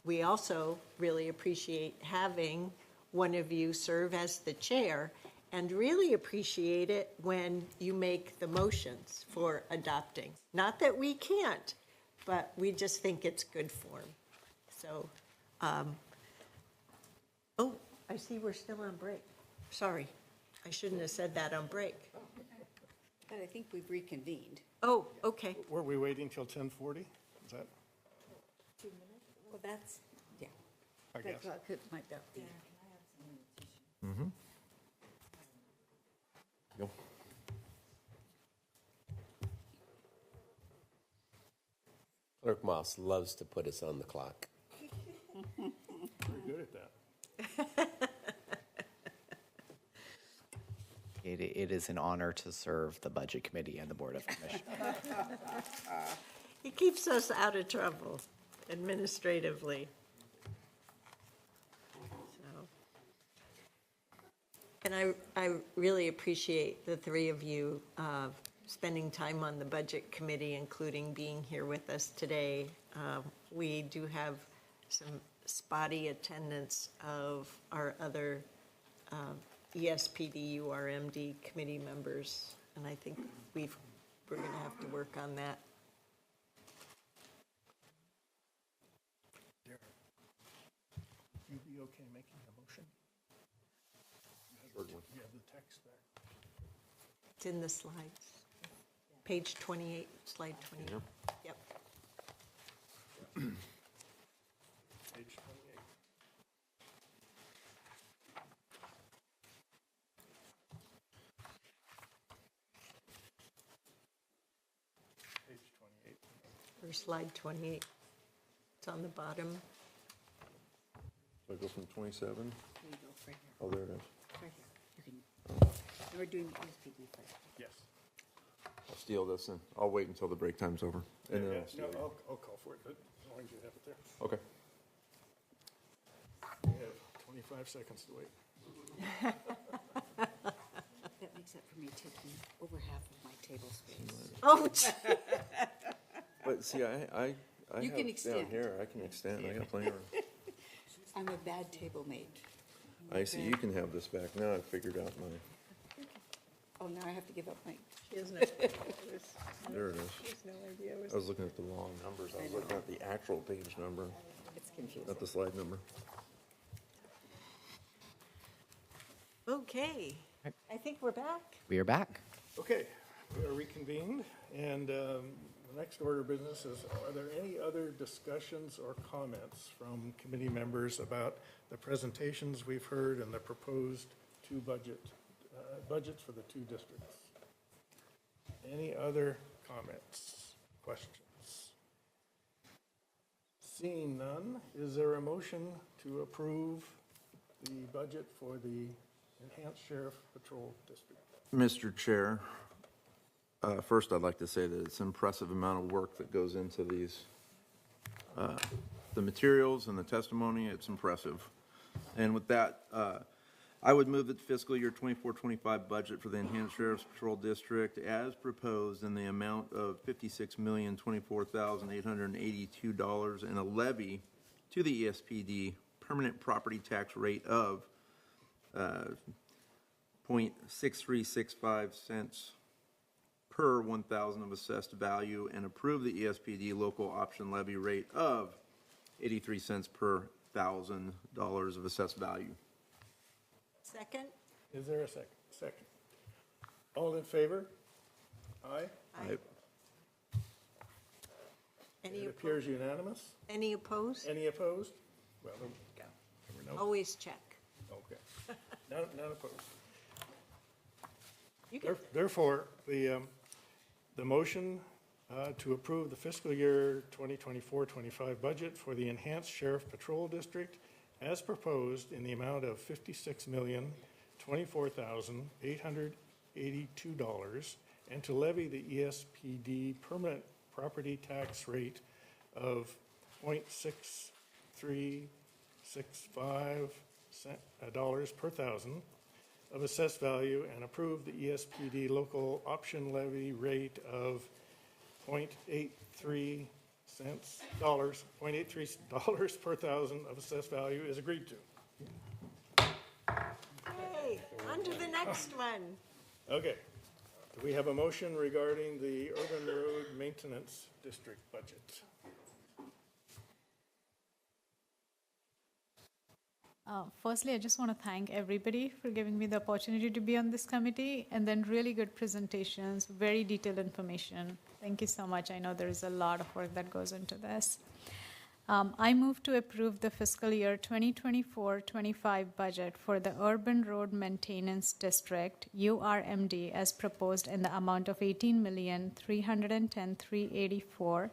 we also really appreciate having one of you serve as the chair, and really appreciate it when you make the motions for adopting. Not that we can't, but we just think it's good form. So, oh, I see we're still on break. Sorry, I shouldn't have said that on break. But I think we've reconvened. Oh, okay. Were we waiting till 10:40? Is that, 2 minutes? Well, that's, yeah. I guess? That might be. Mm-hmm. Go. Clerk Moss loves to put us on the clock. Pretty good at that. It is an honor to serve the Budget Committee and the Board of Commissioners. He keeps us out of trouble administratively. So, and I really appreciate the three of you spending time on the Budget Committee, including being here with us today. We do have some spotty attendance of our other ESPD, URMD committee members, and I think we're going to have to work on that. You be okay making a motion? You have the text there. It's in the slides. Page 28, slide 28. Yep. Page 28. Page 28. Or slide 28. It's on the bottom. So I go from 27? There you go, right here. Oh, there it is. Right here. You can, we're doing ESPD first. Yes. I'll steal this and I'll wait until the break time's over. And then Yeah, I'll steal it. I'll call for it, but as long as you have it there. Okay. We have 25 seconds to wait. That makes up for me taking over half of my table space. Oh, But see, I You have can down extend. here, I can extend, I got plenty of room. I'm a bad table mate. I see, you can have this back now, I figured out my, Oh, now I have to give up my, she has no, there it is. she has no idea. I was looking at the wrong numbers, I was looking at the actual page number, it's confusing. not the slide number. Okay, I think we're back. We are back. Okay, we are reconvened, and the next order of business is, are there any other discussions or comments from committee members about the presentations we've heard and the proposed two budgets for the two districts? Any other comments, questions? Seeing none, is there a motion to approve the budget for the Enhanced Sheriff Patrol District? Mr. Chair, first I'd like to say that it's an impressive amount of work that goes into these, the materials and the testimony, it's impressive. And with that, I would move that the fiscal year 24-25 budget for the Enhanced Sheriff's Patrol District as proposed in the amount of $56,024,882 and a levy to the ESPD permanent property tax rate of 0.6365 cents per 1,000 of assessed value, and approve the ESPD local option levy rate of 83 cents per $1,000 of assessed value. Second? Is there a second? Second. All in favor? Aye? Aye. Any It appears unanimous. Any opposed? Any opposed? Well, never know. Always check. Okay. None opposed. You can, Therefore, the motion to approve the fiscal year 2024-25 budget for the Enhanced Sheriff Patrol District as proposed in the amount of $56,024,882, and to levy the ESPD permanent property tax rate of 0.6365 dollars per thousand of assessed value, and approve the ESPD local option levy rate of 0.83 dollars per thousand of assessed value is agreed to. hey, on to the next one. Okay. Do we have a motion regarding the Urban Road Maintenance District budget? Firstly, I just want to thank everybody for giving me the opportunity to be on this committee, and then really good presentations, very detailed information. Thank you so much. I know there is a lot of work that goes into this. I move to approve the fiscal year 2024-25 budget for the Urban Road Maintenance District, URMD, as proposed in the amount of $18,310,384,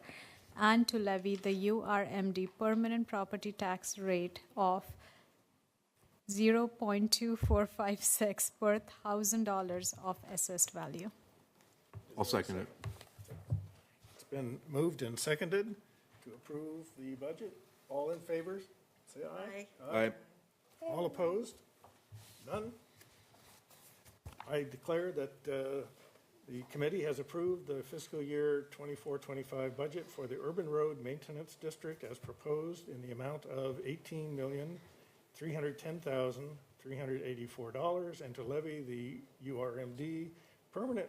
and to levy the URMD permanent property tax rate of 0.2456 per $1,000 of assessed value. I'll second it. It's been moved and seconded to approve the budget. All in favor, say aye. Aye. All opposed? None? I declare that the committee has approved the fiscal year 24-25 budget for the Urban Road Maintenance District as proposed in the amount of $18,310,384, and to levy the URMD permanent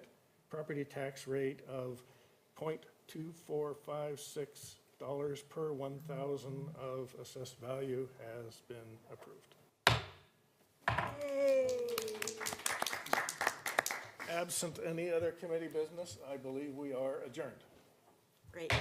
property tax rate of 0.2456 dollars per 1,000 of assessed value has been approved. Yay. Absent any other committee business, I believe we are adjourned. Great.